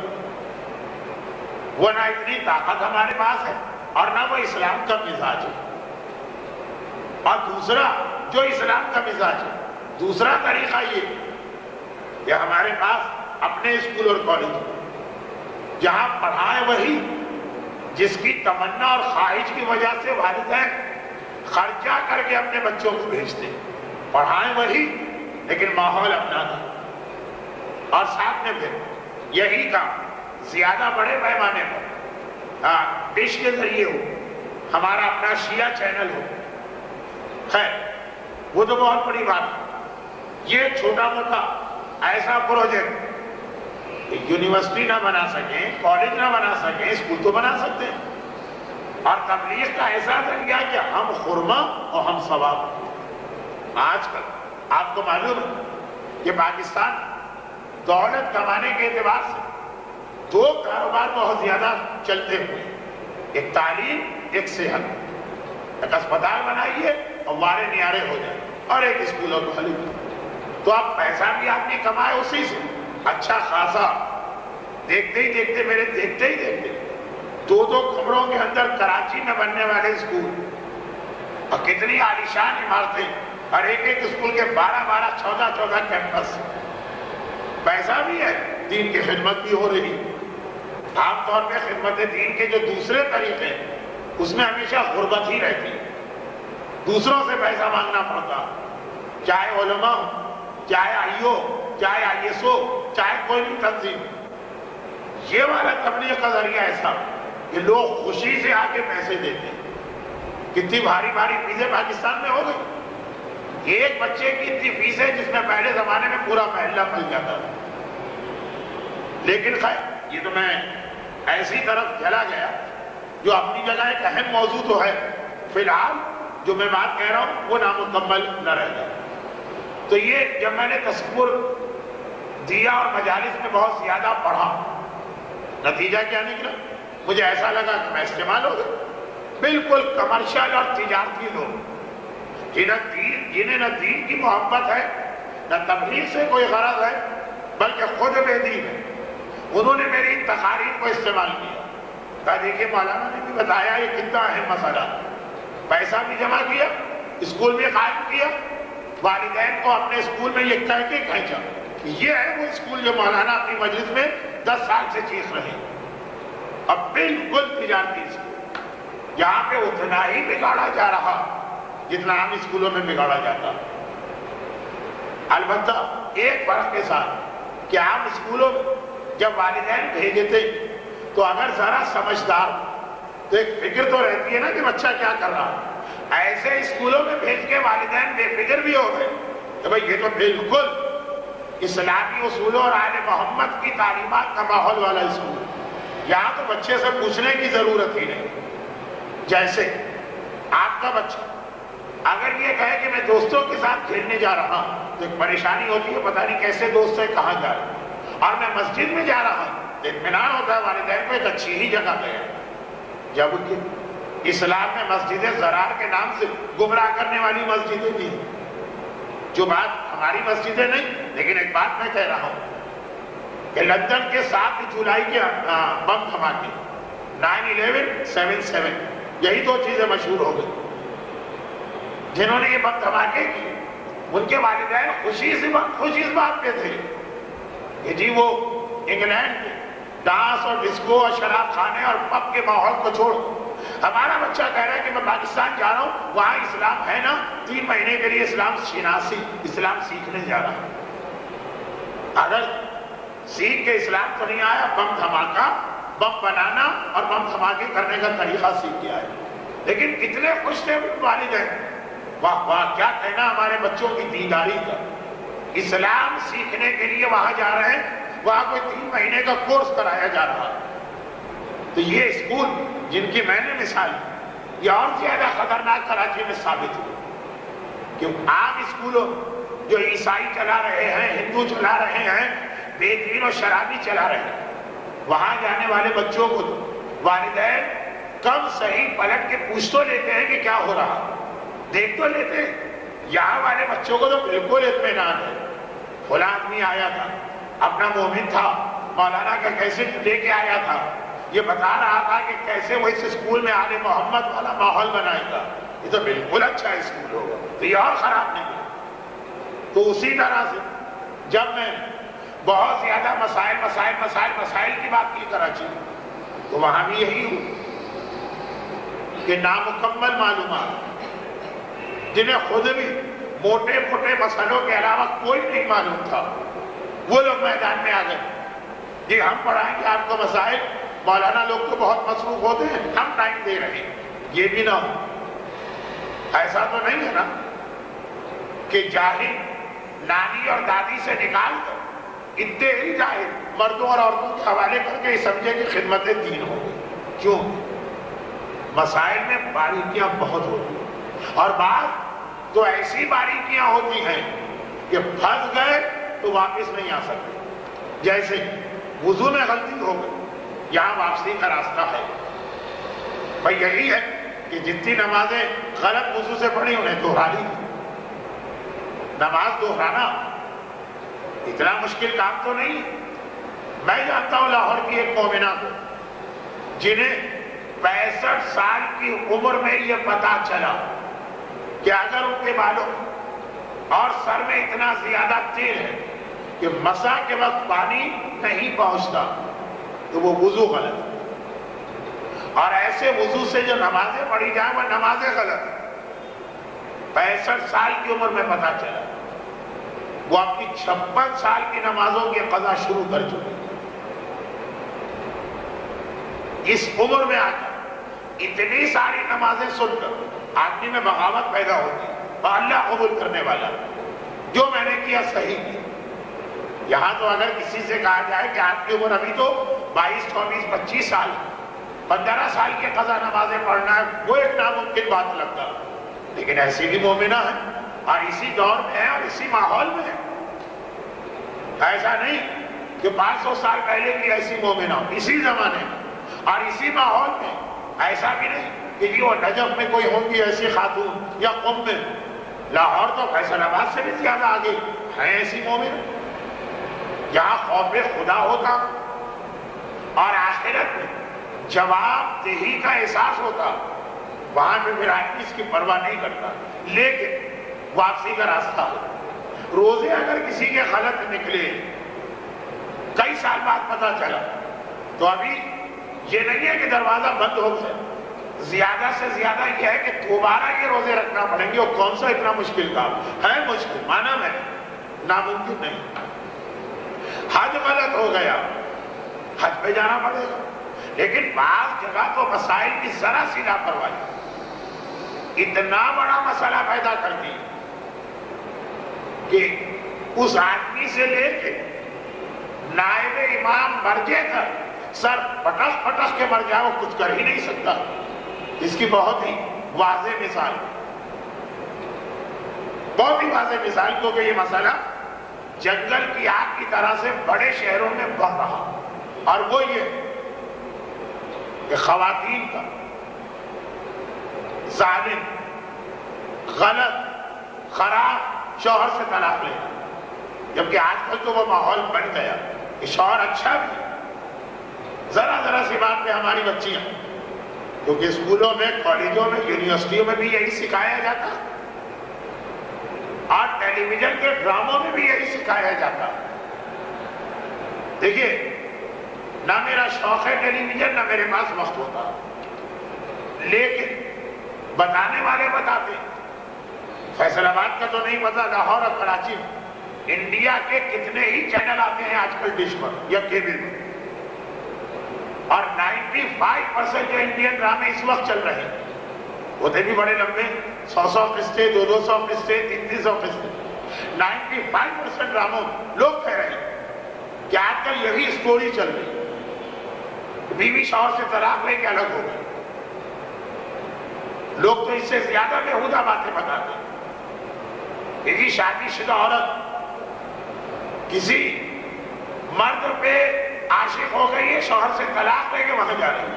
وہ نہ اتنی طاقت ہمارے پاس ہے اور نہ وہ اسلام کا مزاج ہے۔ اور دوسرا جو اسلام کا مزاج ہے، دوسرا طریقہ یہ کہ ہمارے پاس اپنے اسکول اور کالج جہاں پڑھائیں وہی جس کی تمنا اور خواہش کی وجہ سے والدین خرچہ کر کے اپنے بچوں کو بھیجتے، پڑھائیں وہی لیکن ماحول اپنا دیں، اور ساتھ میں پھر یہی کام زیادہ بڑے پیمانے پر ڈش کے ذریعے ہو، ہمارا اپنا شیعہ چینل ہو۔ خیر وہ تو بہت بڑی بات ہے، یہ چھوٹا موٹا ایسا پروجیکٹ یونیورسٹی نہ بنا سکیں، کالج نہ بنا سکیں، اسکول تو بنا سکتے ہیں، اور تبلیغ کا ایسا ذریعہ کہ ہم خرما اور ہم ثواب۔ آج کل آپ کو معلوم ہے کہ پاکستان دولت کمانے کے اعتبار سے دو کاروبار بہت زیادہ چلتے ہوئے، ایک تعلیم، ایک صحت، ایک اسپتال بنائیے اور وارے نیارے ہو جائے، اور ایک اسکول اور کالج، تو آپ پیسہ بھی آدمی کمائے اسی سے اچھا خاصا۔ دیکھتے ہی دیکھتے دو کمروں کے اندر کراچی میں بننے والے اسکول، اور کتنی عالیشان عمارتیں، اور ایک اسکول کے 12 14 کیمپس، پیسہ بھی ہے، دین کی خدمت بھی ہو رہی۔ عام طور پہ خدمت دین کے جو دوسرے طریقے ہیں اس میں ہمیشہ غربت ہی رہتی، دوسروں سے پیسہ مانگنا پڑتا، چاہے علماء ہو، چاہے آئی او، چاہے آئی ایس او، چاہے کوئی بھی تنظیم، یہ والا تبلیغ کا ذریعہ ایسا کہ لوگ خوشی سے آ کے پیسے دیتے ہیں۔ کتنی بھاری بھاری فیسیں پاکستان میں ہو گئی، ایک بچے کی اتنی فیس ہے جس میں پہلے زمانے میں پورا محلہ مل جاتا تھا۔ لیکن خیر، یہ تو میں ایسی طرف چلا گیا جو اپنی جگہ ایک اہم موضوع تو ہے، فی الحال جو میں بات کہہ رہا ہوں وہ نامکمل نہ رہ جائے۔ تو یہ جب میں نے تصور دیا اور مجالس میں بہت زیادہ پڑھا، نتیجہ کیا نکلا؟ مجھے ایسا لگا کہ میں استعمال ہو گیا۔ بالکل کمرشل اور تجارتی لوگ جنہیں نہ دین کی محبت ہے، نہ تبلیغ سے کوئی غرض ہے، بلکہ خود بے دین ہے، انہوں نے میری ان تقاریر کو استعمال کیا۔ کہا دیکھیے مولانا نے بھی بتایا یہ کتنا اہم مسئلہ، پیسہ بھی جمع کیا، اسکول بھی قائم کیا، والدین کو اپنے اسکول میں یہ کہہ کے کھینچا کہ یہ ہے وہ اسکول جو مولانا اپنی مجلس میں 10 سال سے چیخ رہے ہیں۔ اب بالکل تجارتی اسکول، یہاں پہ اتنا ہی بگاڑا جا رہا جتنا عام اسکولوں میں بگاڑا جاتا، البتہ ایک فرق کے ساتھ کہ عام اسکولوں میں جب والدین بھیجے تھے تو اگر ذرا سمجھدار تو ایک فکر تو رہتی ہے نا کہ بچہ کیا کر رہا۔ ایسے اسکولوں میں بھیج کے والدین بے فکر بھی ہو گئے کہ بھئی یہ تو بالکل اسلامی اصولوں اور آل محمد کی تعلیمات کا ماحول والا اسکول، یہاں تو بچے سے پوچھنے کی ضرورت ہی نہیں۔ جیسے آپ کا بچہ اگر یہ کہے کہ میں دوستوں کے ساتھ کھیلنے جا رہا ہوں تو ایک پریشانی ہوتی ہے، پتہ نہیں کیسے دوست ہے، کہاں جا رہا ہوں، اور میں مسجد میں جا رہا ہوں اطمینان ہوتا ہے والدین کو ایک اچھی ہی جگہ گیا۔ جبکہ اسلام میں مسجدیں ضرار کے نام سے گمراہ کرنے والی مسجدیں بھی ہیں، جو بات ہماری مسجدیں نہیں، لیکن ایک بات میں کہہ رہا ہوں کہ لندن کے 7 جولائی کے بم دھماکے، 9/11 7/7، یہی 2 چیزیں مشہور ہو گئی۔ جنہوں نے یہ بم دھماکے کیے ان کے والدین خوشی اس بات پہ تھے کہ جی وہ انگلینڈ کے ڈانس اور ڈسکو اور شراب خانے اور پب کے ماحول کو چھوڑ، ہمارا بچہ کہہ رہا ہے کہ میں پاکستان جا رہا ہوں، وہاں اسلام ہے نا، 3 مہینے کے لیے اسلام سیکھنے جا رہا ہوں۔ اگر سیکھ کے اسلام تو نہیں آیا، بم دھماکہ، بم بنانا اور بم دھماکے کرنے کا طریقہ سیکھ گیا ہے۔ لیکن کتنے خوش تھے والدین، واہ واہ کیا کہنا ہمارے بچوں کی دینداری کا، اسلام سیکھنے کے لیے وہاں جا رہے ہیں، وہاں کوئی 3 مہینے کا کورس کرایا جا رہا ہے۔ تو یہ اسکول جن کی میں نے مثال یہ اور زیادہ خطرناک کراچی میں ثابت ہوئی کہ عام اسکولوں جو عیسائی چلا رہے ہیں، ہندو چلا رہے ہیں، بے دین اور شرابی چلا رہے ہیں، وہاں جانے والے بچوں کو والدین کم صحیح پلٹ کے پوچھ تو لیتے ہیں کہ کیا ہو رہا، دیکھ تو لیتے ہیں۔ یہاں والے بچوں کو تو بالکل اطمینان ہے، فلاں آدمی آیا تھا، اپنا مومن تھا، مولانا کا کیسے لے کے آیا تھا، یہ بتا رہا تھا کہ کیسے وہ اس اسکول میں آل محمد والا ماحول بنائے گا، یہ تو بالکل اچھا اسکول ہوگا، تو یہ اور خراب نہیں ہے۔ تو اسی طرح سے جب میں بہت زیادہ مسائل کی بات کی کراچی میں، تو وہاں بھی یہی ہو کہ نامکمل معلومات جنہیں خود بھی موٹے موٹے مسئلوں کے علاوہ کوئی نہیں معلوم تھا، وہ لوگ میدان میں آ گئے، جی ہم پڑھائیں گے آپ کو مسائل، مولانا لوگ تو بہت مصروف ہوتے ہیں، ہم ٹائم دے رہے ہیں۔ یہ بھی نہ ہو، ایسا تو نہیں ہے نا کہ جاہل نانی اور دادی سے نکال کر اتنے ہی جاہل مردوں اور عورتوں کے حوالے کر کے سمجھے کہ خدمت دین ہو گئی۔ کیوں؟ مسائل میں باریکیاں بہت ہوتی ہیں، اور بعض تو ایسی باریکیاں ہوتی ہیں کہ پھنس گئے تو واپس نہیں آ سکتے۔ جیسے وضو میں غلطی ہو گئی، یہاں واپسی کا راستہ ہے، بھائی یہی ہے کہ جتنی نمازیں غلط وضو سے پڑھی انہیں دہرا لی۔ نماز دہرانا اتنا مشکل کام تو نہیں ہے۔ میں جانتا ہوں لاہور کی ایک مومنہ کو جنہیں 65 سال کی عمر میں یہ پتا چلا کہ اگر ان کے بالوں اور سر میں اتنا زیادہ تیل ہے کہ مسح کے وقت پانی نہیں پہنچتا تو وہ وضو غلط ہے، اور ایسے وضو سے جو نمازیں پڑھی جائیں وہ نمازیں غلط ہیں۔ 65 سال کی عمر میں پتا چلا۔ وہ اپنی 56 سال کی نمازوں کی قضا شروع کر چکے. اس عمر میں آ کر اتنی ساری نمازیں سن کر آدمی میں بغاوت پیدا ہوتی ہے. اللہ قبول کرنے والا جو میں نے کیا صحیح کیا. یہاں تو اگر کسی سے کہا جائے کہ آپ کی عمر ابھی تو 22, 24, 25 سال 15 سال کی قضا نمازیں پڑھنا ہے, وہ ایک ناممکن بات لگتا. لیکن ایسی بھی مومنہ ہیں اور اسی دور میں ہے اور اسی ماحول میں ہے. ایسا نہیں کہ 500 سال پہلے کی ایسی مومنہ ہو اسی زمانے میں اور اسی ماحول میں. ایسا بھی نہیں کہ جی وہ نجف میں کوئی ہوں گی ایسی خاتون یا قم میں. لاہور تو فیصل آباد سے بھی زیادہ آگے ہے ایسی مومن جہاں خوف خدا ہوتا اور آخرت میں جواب دہی کا احساس ہوتا. وہاں پہ پھر آدمی اس کی پرواہ نہیں کرتا. لیکن واپسی کا راستہ ہو, روزے اگر کسی کے غلط نکلے کئی سال بعد پتہ چلا تو ابھی یہ نہیں ہے کہ دروازہ بند ہو گیا. زیادہ سے زیادہ یہ ہے کہ دوبارہ یہ روزے رکھنا پڑیں گے. اور کون سا اتنا مشکل کام ہے؟ مشکل مانا میں ناممکن نہیں. حج غلط ہو گیا, حج پہ جانا پڑے گا. لیکن بعض جگہ تو مسائل کی ذرا سی لاپرواہی اتنا بڑا مسئلہ پیدا کرتی کہ اس آدمی سے لے کے نائب امام مرجے تک سر پٹخ پٹخ کے مر جائے وہ کچھ کر ہی نہیں سکتا. اس کی بہت ہی واضح مثال, بہت ہی واضح مثال, کیونکہ یہ مسئلہ جنگل کی آگ کی طرح سے بڑے شہروں میں بڑھ رہا. اور وہ یہ کہ خواتین کا ظالم غلط خراب شوہر سے طلاق لینا, جبکہ آج کل تو وہ ماحول بن گیا کہ شوہر اچھا بھی ہے. ذرا ذرا سی بات پہ ہماری بچیاں, کیونکہ اسکولوں میں, کالجوں میں, یونیورسٹیوں میں بھی یہی سکھایا جاتا اور ٹیلی ویژن کے ڈراموں میں بھی یہی سکھایا جاتا. دیکھیے, نہ میرا شوق ہے ٹیلی ویژن, نہ میرے پاس وقت ہوتا, لیکن بتانے والے بتاتے. فیصل آباد کا تو نہیں پتا, لاہور اور کراچی میں انڈیا کے کتنے ہی چینل آتے ہیں آج کل ڈش پر یا کیبل میں, اور 95% جو انڈین ڈرامے اس وقت چل رہے ہیں ہوتے بھی بڑے لمبے, 100 قسطیں, 200 قسطیں, 300 قسطیں. 95% ڈراموں لوگ کہہ رہے ہیں کہ آج کل یہی اسٹوری چل رہی ہے, بیوی شوہر سے طلاق لے کے الگ ہو گئے. لوگ تو اس سے زیادہ بیہودہ باتیں بتاتے ہیں کہ جی شادی شدہ عورت کسی مرد پہ عاشق ہو گئی ہے, شوہر سے طلاق لے کے وہاں جا رہی ہے.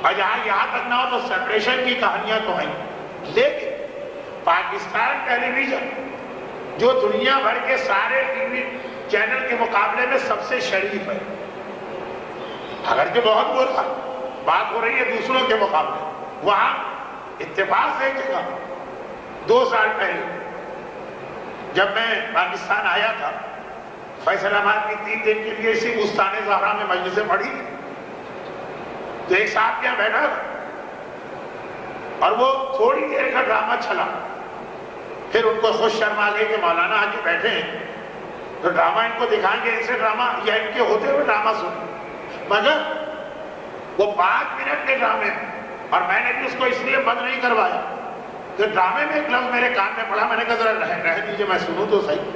اور جہاں یہاں تک نہ ہو تو سیپریشن کی کہانیاں تو ہیں. لیکن پاکستان ٹیلی ویژن جو دنیا بھر کے سارے ٹی وی چینل کے مقابلے میں سب سے شریف ہے, اگرچہ بہت برا بات ہو رہی ہے دوسروں کے مقابلے, وہاں اتفاق سے ایک جگہ 2 سال پہلے جب میں پاکستان آیا تھا, فیصل آباد کی 3 دن کے لیے اسی بستان زہرا میں مجلسیں پڑھی, تو ایک صاحب یہاں بیٹھا تھا اور وہ تھوڑی دیر کا ڈرامہ چلا. پھر ان کو خوش شرما گئے کہ مولانا آج بیٹھے ہیں تو ڈرامہ ان کو دکھائیں گے, ان سے ڈرامہ یا ان کے ہوتے ہوئے ڈرامہ سنیں. مگر وہ 5 منٹ کے ڈرامے میں, اور میں نے بھی اس کو اس لیے بند نہیں کروایا کہ ڈرامے میں ایک لفظ میرے کان میں پڑا, میں نے کہا ذرا رہ دیجیے میں سنوں تو صحیح.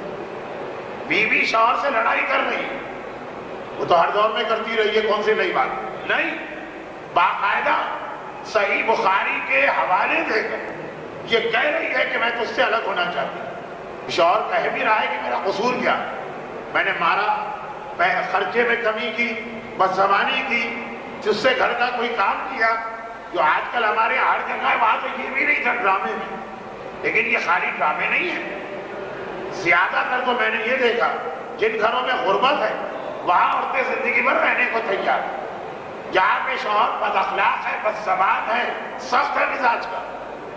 بیوی شوہر سے لڑائی کر رہی ہے, وہ تو ہر دور میں کرتی رہی ہے, کون سی نئی بات نہیں. باقاعدہ صحیح بخاری کے حوالے دے کر یہ کہہ رہی ہے کہ میں تجھ سے الگ ہونا چاہتی ہوں. شوہر کہہ بھی رہا ہے کہ میرا قصور کیا, میں نے مارا, خرچے میں کمی کی, بدزبانی کی, جس سے گھر کا کوئی کام کیا جو آج کل ہمارے ہر جگہ ہے. وہاں تو یہ بھی نہیں تھا ڈرامے میں. لیکن یہ خالی ڈرامے نہیں ہیں, زیادہ تر تو میں نے یہ دیکھا جن گھروں میں غربت ہے وہاں عورتیں زندگی بھر رہنے کو تیار ہیں. جہاں پہ شوہر بد اخلاق ہے, بد زبان ہے, سخت ہے مزاج کا,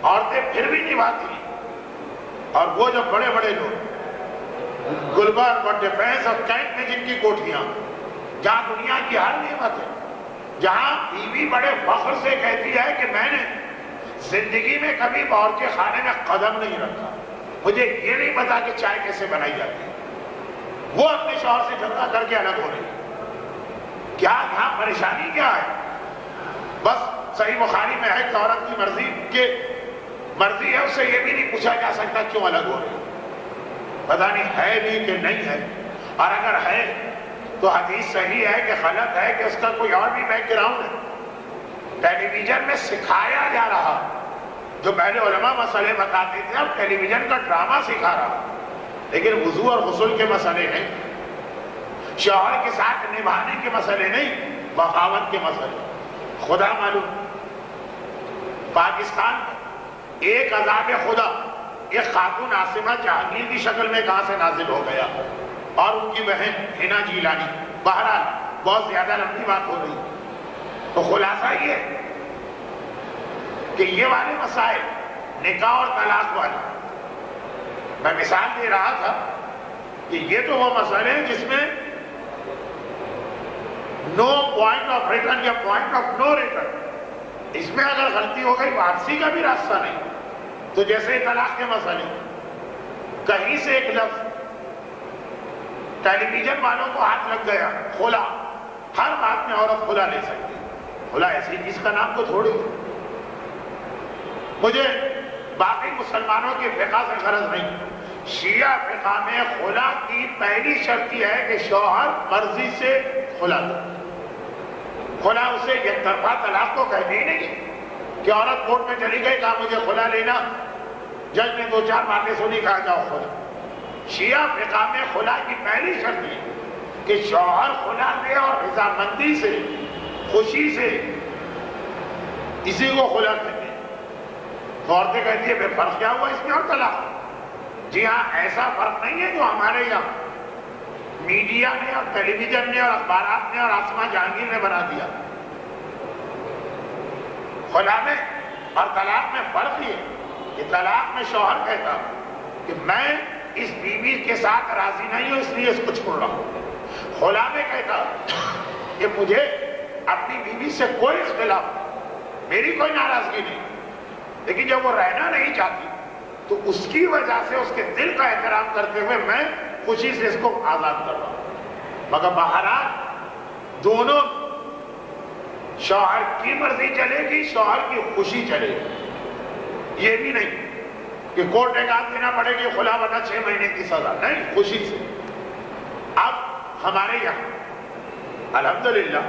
عورتیں پھر بھی نبھاتی ہیں. اور وہ جو بڑے بڑے لوگ گلبرگ اور ڈیفینس اور کینٹ میں جن کی کوٹھیاں, جہاں دنیا کی ہر نعمت ہے, جہاں بیوی بڑے فخر سے کہتی ہے کہ میں نے زندگی میں کبھی باورچی خانے میں قدم نہیں رکھا, مجھے یہ نہیں پتا کہ چائے کیسے بنائی جاتی ہے، وہ اپنے شوہر سے جھگڑا کر کے الگ ہو رہی ہے۔ کیا یہاں پریشانی کیا ہے؟ بس صحیح بخاری میں ہے کہ عورت کی مرضی ہے، اس سے یہ بھی نہیں پوچھا جا سکتا کیوں الگ ہو رہی ہے، پتہ نہیں ہے بھی کہ نہیں ہے، اور اگر ہے تو حدیث صحیح ہے کہ غلط ہے کہ اس کا کوئی اور بھی بیک گراؤنڈ ہے۔ ٹیلی ویژن میں سکھایا جا رہا، جو پہلے علماء مسئلے بتاتے تھے اب ٹیلی ویژن کا ڈرامہ سکھا رہا، لیکن وضو اور غسل کے مسئلے نہیں، شوہر کے ساتھ نبھانے کے مسئلے نہیں، بغاوت کے مسئلے۔ خدا معلوم پاکستان میں ایک عذاب خدا ایک خاتون عاصمہ جہانگیر کی شکل میں کہاں سے نازل ہو گیا، اور ان کی بہن حنا جیلانی۔ بہرحال بہت زیادہ لمبی بات ہو رہی، تو خلاصہ یہ کہ یہ والے مسائل نکاح اور طلاق والے، میں مثال دے رہا تھا کہ یہ تو وہ مسئلے ہیں جس میں نو پوائنٹ آف ریٹرن یا پوائنٹ آف نو ریٹرن، اس میں اگر غلطی ہو گئی واپسی کا بھی راستہ نہیں۔ تو جیسے طلاق کے مسئلے، کہیں سے ایک لفظ ٹیلی ویژن والوں کو ہاتھ لگ گیا، خلا، ہر بات میں عورت خلا لے سکتی ہے، خلا ایسی چیز کا نام تو تھوڑی ہے۔ مجھے باقی مسلمانوں کی فقہ سے غرض نہیں، شیعہ فقہ میں خلا کی پہلی شرط یہ ہے کہ شوہر مرضی سے خلا دے۔ خلا اسے یک طرفہ طلاق کو کہتے ہی نہیں کہ عورت کورٹ میں چلی گئی کہا مجھے خلا لینا، جج نے دو چار باتیں سنی کہا جاؤ خلا۔ شیعہ فقہ میں خلا کی پہلی شرط یہ کہ شوہر خلا دے اور رضامندی سے، خوشی سے، اسی کو خلا کہتے ہیں۔ تو عورتیں کہتی ہے پھر فرق کیا ہوا اس میں اور طلاق؟ جی ہاں، ایسا فرق نہیں ہے جو ہمارے یہاں میڈیا نے اور ٹیلی ویژن نے اور اخبارات نے اور عاصمہ جہانگیر نے بنا دیا۔ خلا میں اور طلاق میں فرق یہ کہ طلاق میں شوہر کہتا کہ میں اس بیوی کے ساتھ راضی نہیں ہوں اس لیے اس کو چھوڑ رہا ہوں۔ خلا میں کہتا کہ مجھے اپنی بیوی سے کوئی اختلاف، میری کوئی ناراضگی نہیں، لیکن جب وہ رہنا نہیں چاہتی تو اس کی وجہ سے اس کے دل کا احترام کرتے ہوئے میں خوشی سے اس کو آزاد کر رہا ہوں۔ مگر بہرحال دونوں، شوہر کی مرضی چلے گی، شوہر کی خوشی چلے گی، یہ بھی نہیں کہ کورٹ ایک دینا پڑے گی خلا ورنہ 6 مہینے کی سزا، نہیں، خوشی سے۔ اب ہمارے یہاں الحمدللہ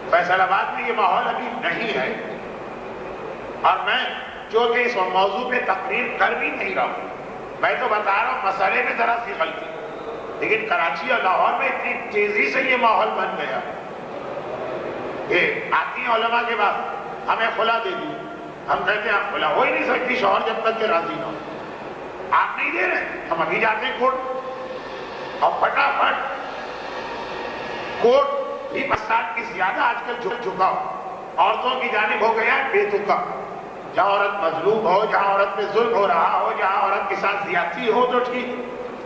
فیصل آباد میں یہ ماحول ابھی نہیں ہے، اور میں جو کہ اس موضوع پہ تقریر کر بھی نہیں رہا ہوں، میں تو بتا رہا ہوں مسئلے میں ذرا سی غلطی، لیکن کراچی اور لاہور میں اتنی تیزی سے یہ ماحول بن گیا کہ آتی ہیں علماء کے بعد ہمیں خلا دے دی، ہم کہتے ہیں خلا ہو ہی نہیں سکتی شوہر جب تک کہ راضی نہ ہو، آپ نہیں دے رہے، ہم ابھی جاتے ہیں کورٹ، اور فٹافٹ کورٹ بھی مسائل کی زیادہ آج کل جھکا عورتوں کی جانب ہو گیا ہے بے تکا۔ جہاں عورت مظلوم ہو، جہاں عورت پہ ظلم ہو رہا ہو، جہاں عورت کے ساتھ زیادتی ہو تو ٹھیک،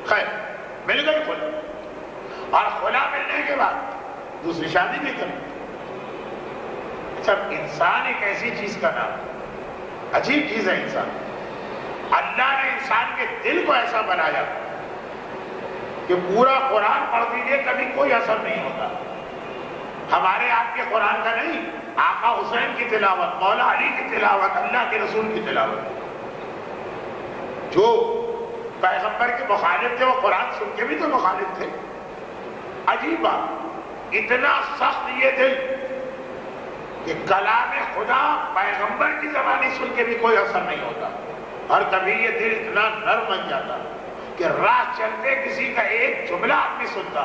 خیر مل گئی خلا، اور خلا ملنے کے بعد دوسری شادی بھی کریں۔ سب انسان ایک ایسی چیز کا نام، عجیب چیز ہے انسان، اللہ نے انسان کے دل کو ایسا بنایا کہ پورا قرآن پڑھ دیجئے کبھی کوئی اثر نہیں ہوتا۔ ہمارے آپ کے قرآن کا نہیں، آقا حسین کی تلاوت، مولا علی کی تلاوت، اللہ کے رسول کی تلاوت، جو پیغمبر کے مخالف تھے وہ قرآن سن کے بھی تو مخالف تھے۔ عجیب بات، اتنا سخت یہ دل کہ کلام خدا پیغمبر کی زبانی سن کے بھی کوئی اثر نہیں ہوتا، اور کبھی یہ دل اتنا نرم بن جاتا کہ راہ چلتے کسی کا ایک جملہ آدمی سنتا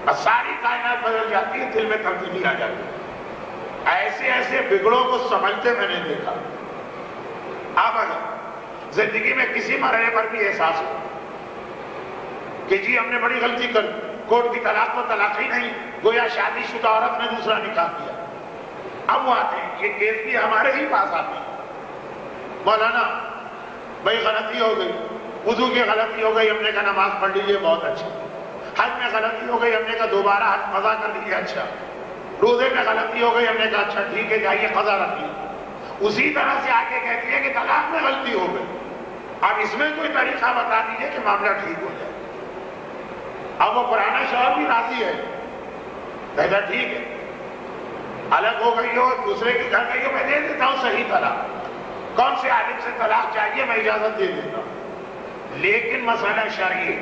اور ساری کائنات بدل جاتی ہے، دل میں تبدیلی آ جاتی ہے۔ ایسے ایسے بگڑوں کو سمجھتے میں نے دیکھا۔ اب اگر زندگی میں کسی مرحلے پر بھی احساس ہو کہ جی ہم نے بڑی غلطی کر، کورٹ کی طلاق کو طلاق ہی نہیں، گویا شادی شدہ عورت نے دوسرا نکاح کیا، اب وہ آتے ہیں، یہ کیس بھی ہمارے ہی پاس آتے ہیں، مولانا بھائی غلطی ہو گئی، وضو کی غلطی ہو گئی، ہم نے کہا نماز پڑھ لیجیے بہت اچھا، حج میں غلطی ہو گئی، ہم نے کہا دوبارہ حج قضا کر لیجیے اچھا، روزے میں غلطی ہو گئی، ہم نے کہا اچھا ٹھیک ہے جائیے قضا رکھ لیجیے، اسی طرح سے آ کے کہتی ہے کہ طلاق میں غلطی ہو گئی، اب اس میں کوئی طریقہ بتا دیجئے کہ معاملہ ٹھیک ہو جائے۔ اب وہ پرانا شوہر بھی راضی ہے، کہتا ٹھیک ہے، الگ ہو گئی ہو، دوسرے کے گھر گئی ہو، میں دے دیتا ہوں صحیح طلاق، کون سے عالم سے طلاق چاہیے میں اجازت دے دیتا ہوں۔ لیکن مسئلہ شرعی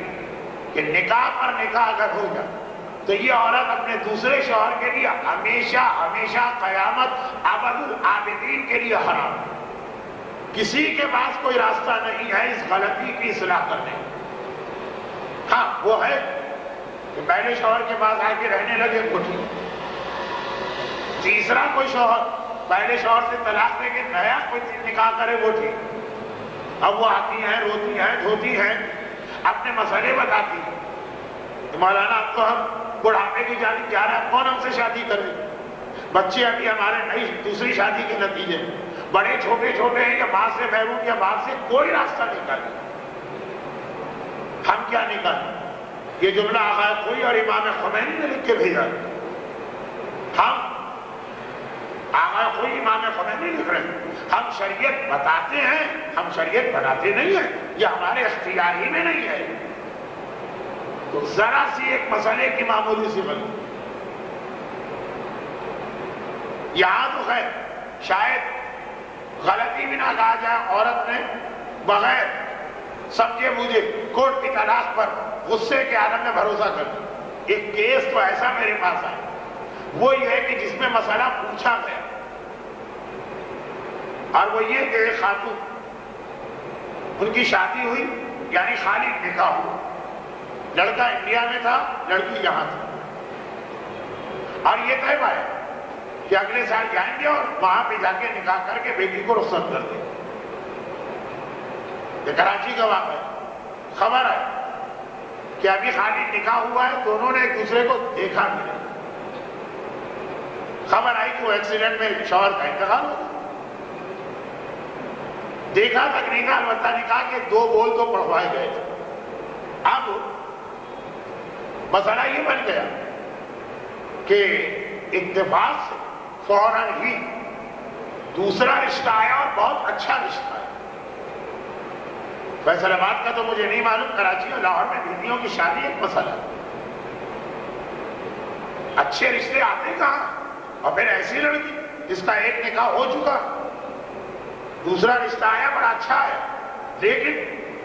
کہ نکاح پر نکاح اگر ہو جائے تو یہ عورت اپنے دوسرے شوہر کے لیے ہمیشہ ہمیشہ قیامت ابد العابدین کے لیے حرام۔ کسی کے پاس کوئی راستہ نہیں ہے اس غلطی کی اصلاح کرنے۔ ہاں وہ ہے کہ پہلے شوہر کے پاس آ کے رہنے لگے وہ ٹھیک، تیسرا کوئی شوہر پہلے شوہر سے طلاق دے کے نیا کوئی نکاح کرے وہ ٹھیک۔ اب وہ آتی ہیں، روتی ہیں، دھوتی ہیں، اپنے مسئلے بتاتی ہیں کہ مولانا اب تو ہم بڑھاپے کی جانب جا رہے ہیں، کون ہم سے شادی کرے؟ بچے ابھی ہمارے نئی دوسری شادی کے نتیجے میں بڑے چھوٹے چھوٹے ہیں، یا ماں سے محروم یا باپ سے کوئی راستہ نکالے، ہم کیا نکالیں؟ یہ جملہ آغا کوئی اور امام خمینی نے لکھ کے بھیجا، ہم آغا کوئی امام خمینی لکھ رہے ہیں، ہم شریعت بتاتے ہیں، ہم شریعت بناتے نہیں ہیں، یہ ہمارے اختیار ہی میں نہیں ہے۔ تو ذرا سی ایک مسئلے کی معمولی سی غلطی، یہاں تو خیر شاید غلطی بھی نہ کہا جائے، عورت نے بغیر سمجھے مجھے کورٹ کی طلاق پر غصے کے عالم میں بھروسہ کر دیا۔ ایک کیس تو ایسا میرے پاس آیا، وہ یہ ہے کہ جس میں مسئلہ پوچھا گیا، اور وہ یہ کہ ایک خاتون، ان کی شادی ہوئی یعنی خالی نکاح ہوا، لڑکا انڈیا میں تھا، لڑکی یہاں تھی، اور یہ طے پایا کہ اگلے سال جائیں گے اور وہاں پہ جا کے نکاح کر کے بیٹی کو رخصت کر دیں۔ یہ کراچی کا واقعہ ہے، خبر ہے کہ ابھی خالی نکاح ہوا ہے، دونوں نے ایک دوسرے کو دیکھا بھی نہیں، خبر آئی کہ وہ ایکسیڈنٹ میں شوہر کا انتقال ہو گیا، دیکھا تک نہیں تھا، البتہ نکاح کے 2 بول تو پڑھوائے گئے تھے۔ اب مسئلہ یہ بن گیا کہ اتفاق سے فوراً ہی دوسرا رشتہ آیا، اور بہت اچھا رشتہ آیا۔ فیصل آباد کا تو مجھے نہیں معلوم، کراچی اور لاہور میں بیویوں کی شادی ایک مسئلہ ہے، اچھے رشتے آتے کہاں؟ اور پھر ایسی لڑکی جس کا ایک نکاح ہو چکا، دوسرا رشتہ آیا بڑا اچھا ہے، لیکن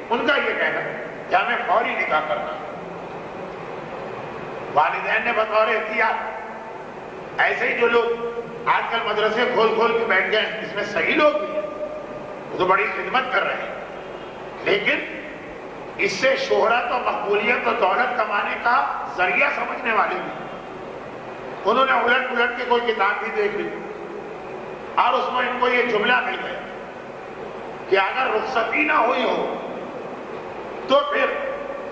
ان کا یہ کہنا ہے کہ ہمیں فوری نکاح کرنا ہے۔ والدین نے بطور احتیاط ایسے ہی جو لوگ آج کل مدرسے کھول کھول کے بیٹھ گئے ہیں، اس میں صحیح لوگ بھی ہیں، وہ تو بڑی خدمت کر رہے ہیں، لیکن اس سے شہرت اور مقبولیت اور دولت کمانے کا ذریعہ سمجھنے والے بھی ہیں۔ انہوں نے الٹ پلٹ کے کوئی کتاب بھی دیکھ لی، اور اس میں ان کو یہ جملہ مل گیا کہ اگر رخصتی نہ ہوئی ہو تو پھر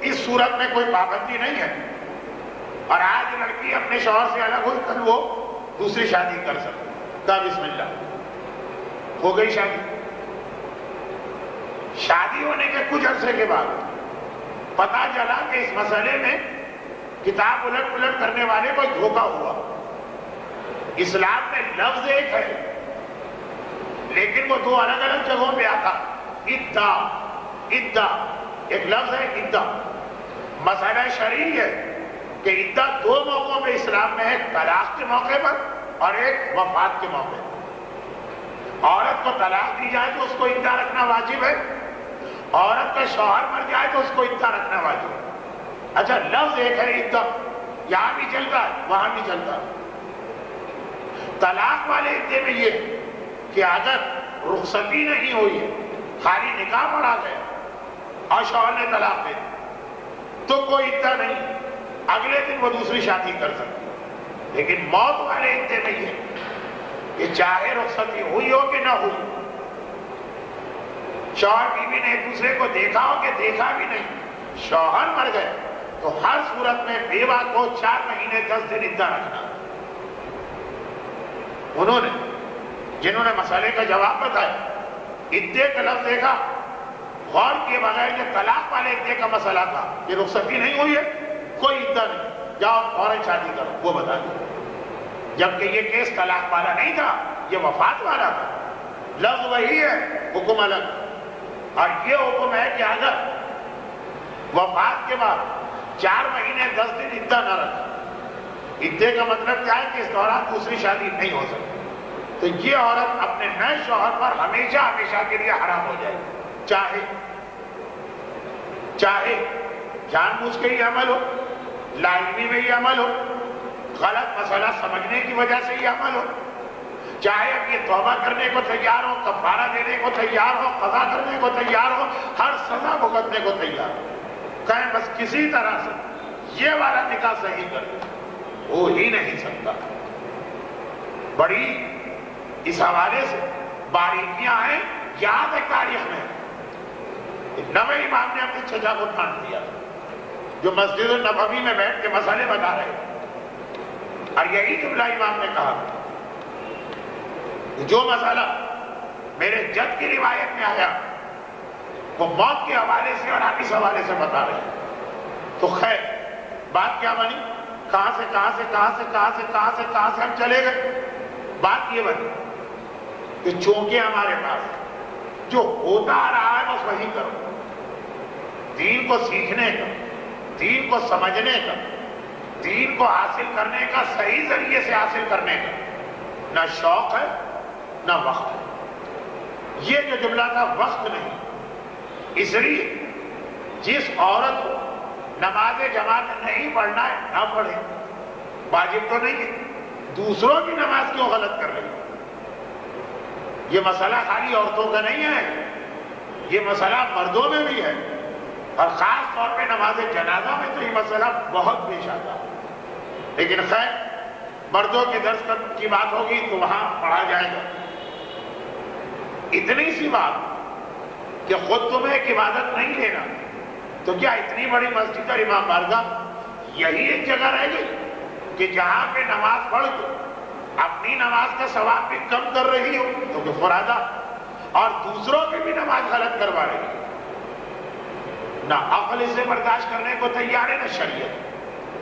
اس صورت میں کوئی پابندی نہیں ہے، اور آج لڑکی اپنے شوہر سے الگ ہوئی، کل وہ دوسری شادی کر سکتی، کہا بسم اللہ، ہو گئی شادی۔ شادی ہونے کے کچھ عرصے کے بعد پتا چلا کہ اس مسئلے میں کتاب الٹ پلٹ کرنے والے کو دھوکہ ہوا۔ اسلام میں لفظ ایک ہے لیکن وہ 2 الگ الگ جگہوں پہ آتا۔ عدہ ایک لفظ ہے، عدہ مسئلہ شرعی ہے کہ عدہ 2 موقعوں پہ اسلام میں ہے، طلاق کے موقع پر اور ایک وفات کے موقع پر۔ عورت کو طلاق دی جائے تو اس کو عدہ رکھنا واجب ہے، عورت کا شوہر مر جائے تو اس کو عدہ رکھنا واجب ہے۔ اچھا لفظ ایک ہے عدہ، یہاں بھی چلتا ہے وہاں بھی چلتا ہے۔ طلاق والے عدے میں یہ کہ اگر رخصتی نہیں ہوئی ہے، خالی نکاح پڑا گیا اور شوہر نے طلاق دے دی تو کوئی عدہ نہیں، اگلے دن وہ دوسری شادی کر سکتی۔ لیکن موت والے عدے میں یہ کہ چاہے رخصتی ہوئی ہو کہ نہ ہوئی، شوہر بیوی نے ایک دوسرے کو دیکھا ہو کہ دیکھا بھی نہیں، شوہر مر گئے تو ہر صورت میں بیوہ کو 4 مہینے 10 دن عدہ رکھنا۔ انہوں نے جنہوں نے مسئلے کا جواب بتایا، عدے کا لفظ دیکھا، غور کیے بغیر کہ طلاق والے عدے کا مسئلہ تھا، یہ رخصتی نہیں ہوئی ہے، کوئی عدہ نہیں، جاؤ فوراً شادی کرو، وہ بتا دیا۔ جبکہ یہ کیس طلاق والا نہیں تھا، یہ وفات والا تھا۔ لفظ وہی ہے، حکم الگ. اور یہ حکم ہے کہ اگر وفات کے بعد 4 مہینے 10 دن عدہ نہ رکھے، عدے کا مطلب کیا ہے کہ اس دوران دوسری شادی نہیں ہو سکتی، تو یہ عورت اپنے نئے شوہر پر ہمیشہ ہمیشہ کے لیے حرام ہو جائے گی، چاہے جان بوجھ کے ہی عمل ہو، لاعلمی میں ہی عمل ہو، غلط مسئلہ سمجھنے کی وجہ سے ہی عمل ہو، چاہے اب یہ توبہ کرنے کو تیار ہو، کفارہ دینے کو تیار ہو، قضا کرنے کو تیار ہو، ہر سزا بھگتنے کو تیار ہو، کہیں بس کسی طرح سے یہ والا نکاح صحیح کر ہو ہی نہیں سکتا. بڑی اس حوالے سے باریکیاں ہیں. یاد ہے تاریخ میں نویں امام نے اپنی چچا کو ڈانٹ دیا جو مسجد النبوی میں بیٹھ کے مسئلے بتا رہے ہیں، اور یہی جملہ امام نے کہا جو مسئلہ میرے جد کی روایت میں آیا وہ موت کے حوالے سے اور آپ اس حوالے سے بتا رہے ہیں. تو خیر بات کیا بنی؟ کہاں سے ہم چلے گئے. بات یہ بنی کہ چونکہ ہمارے پاس جو ہوتا آ رہا ہے بس وہی کرو. دین کو سیکھنے کا، دین کو سمجھنے کا، دین کو حاصل کرنے کا، صحیح ذریعے سے حاصل کرنے کا نہ شوق ہے نہ وقت ہے. یہ جو جملہ تھا وقت نہیں، اس لیے جس عورت کو نماز جماعت نہیں پڑھنا ہے نہ پڑھے، واجب تو نہیں ہے، دوسروں کی نماز کیوں غلط کر رہی ہے؟ یہ مسئلہ خالی عورتوں کا نہیں ہے، یہ مسئلہ مردوں میں بھی ہے، اور خاص طور پہ نماز جنازہ میں تو یہ مسئلہ بہت پیش آتا ہے. لیکن خیر مردوں کے درس کی بات ہوگی تو وہاں پڑھا جائے گا. اتنی سی بات کہ خود تمہیں ایک عبادت نہیں لینا تو کیا اتنی بڑی مسجد اور امام بارگاہ یہی ایک جگہ رہ گئی کہ جہاں پہ نماز پڑھ کے اپنی نماز کا ثواب بھی کم کر رہی ہو تو کہ فرادہ، اور دوسروں کی بھی نماز غلط کروا رہی ہے. نہ عقل اسے برداشت کرنے کو تیار ہے نہ شریعت.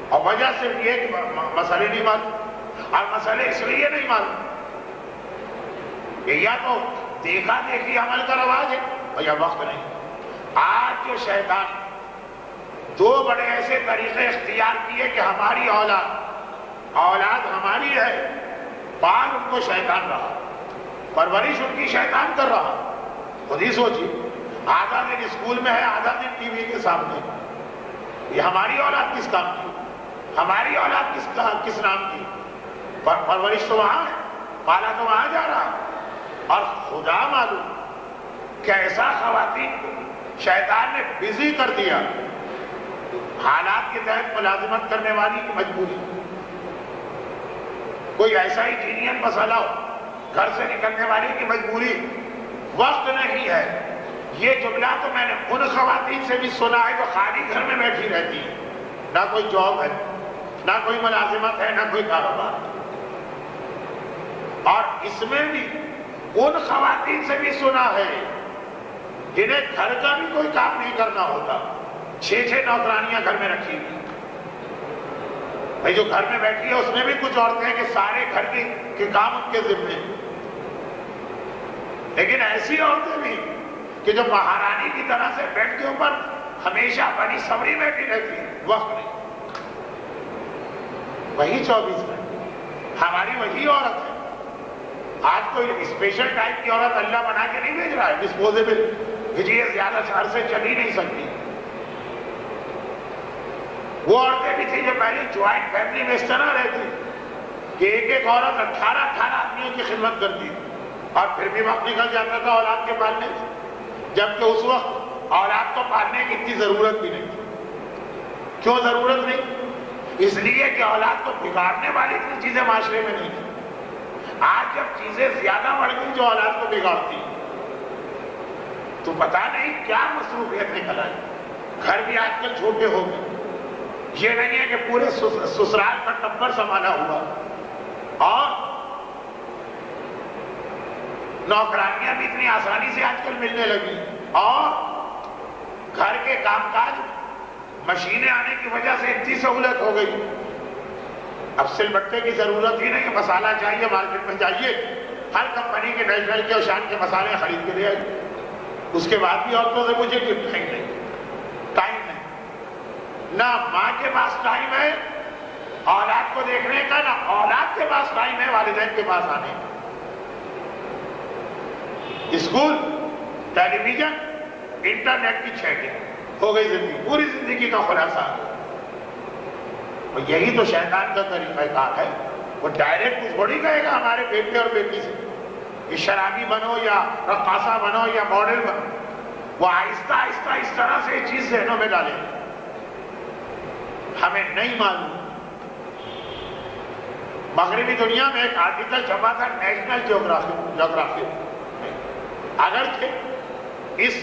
اور وجہ صرف یہ کہ مسئلے نہیں معلوم، اور مسئلے اس لیے نہیں معلوم کہ یا تو دیکھا دیکھی عمل کا رواج ہے اور یا وقت نہیں. آج جو شیطان 2 بڑے ایسے طریقے اختیار کیے کہ ہماری اولاد ہماری ہے، پال ان کو شیطان رہا، پرورش ان کی شیطان کر رہا. خود ہی سوچیے، آدھا دن اسکول میں ہے، آدھا دن ٹی وی کے سامنے. یہ ہماری اولاد کس کام کی؟ ہماری اولاد کس نام کی؟ پرورش تو وہاں ہے، پالا تو وہاں جا رہا. اور خدا معلوم کیسا خواتین کو شیطان نے بزی کر دیا. حالات کے تحت ملازمت کرنے والی کی مجبوری، کوئی ایسا ہی جینین مسئلہ ہو، گھر سے نکلنے والی کی مجبوری، وقت نہیں ہے. یہ جملہ تو میں نے ان خواتین سے بھی سنا ہے جو خالی گھر میں بیٹھی رہتی ہیں، نہ کوئی جاب ہے، نہ کوئی ملازمت ہے، نہ کوئی کاروبار. اور اس میں بھی ان خواتین سے بھی سنا ہے جنہیں گھر کا بھی کوئی کام نہیں کرنا ہوتا، 6 نوکرانیاں گھر میں رکھی ہوئی. بھائی جو گھر میں بیٹھی ہے اس میں بھی کچھ عورتیں ہیں کہ سارے گھر کے کام ان کے ذمے، لیکن ایسی عورتیں بھی کہ جو مہارانی کی طرح سے بیڈ کے اوپر ہمیشہ بڑی صبری بیٹھی رہتی ہے، وقت نہیں. وہی 24 گھنٹے ہماری وہی عورت ہے. آج کوئی اسپیشل ٹائپ کی عورت اللہ بنا کے نہیں بھیج رہا ہے، ڈسپوزیبل یہ زیادہ شہر سے چل ہی نہیں سکتی. وہ عورتیں بھی تھیں جو پہلے جوائنٹ فیملی میں اس طرح رہتی کہ ایک عورت 18 آدمیوں کی خدمت کرتی اور پھر بھی وقت نکل جاتا تھا اولاد کے پالنے سے، جبکہ اس وقت اولاد کو پالنے کی اتنی ضرورت بھی نہیں تھی. کیوں ضرورت نہیں؟ اس لیے کہ اولاد کو بگاڑنے والی اتنی چیزیں معاشرے میں نہیں تھی. آج جب چیزیں زیادہ بڑھ گئی جو اولاد کو بگاڑتی تو پتہ نہیں کیا مصروفیت نکل آئی. گھر بھی آج کل چھوٹے ہو گئے. یہ نہیں ہے کہ پورے سسرال کا ٹبر سنبھالا ہوا، اور نوکرانیاں بھی اتنی آسانی سے آج کل ملنے لگی، اور گھر کے کام کاج مشینیں آنے کی وجہ سے اتنی سہولت ہو گئی. اب سل بٹے کی ضرورت ہی نہیں، مسالہ چاہیے مارکیٹ میں جائیے، ہر کمپنی کے نیشنل کے اور شان کے مسالے خرید کے لے آئی. اس کے بعد بھی عورتوں سے مجھے گفٹ نہیں دیں. ٹائم نہیں. نہ ماں کے پاس ٹائم ہے اولاد کو دیکھنے کا، نہ اولاد کے پاس ٹائم ہے والدین کے پاس آنے کا. اسکول، ٹیلی ویژن، انٹرنیٹ کی چیٹنگ ہو گئی زندگی، پوری زندگی کا خلاصہ. اور یہی تو شیطان کا طریقہ کار ہے. وہ ڈائریکٹ تھوڑی کہے گا ہمارے بیٹے اور بیٹی سے کہ شرابی بنو یا رقاصہ بنو یا ماڈل بنو. وہ آہستہ آہستہ اس طرح سے چیز ذہنوں میں ڈالے. ہمیں نہیں معلوم. مغربی دنیا میں ایک آرٹیکل چھپا تھا نیشنل جیوگرافی. اگرچہ اس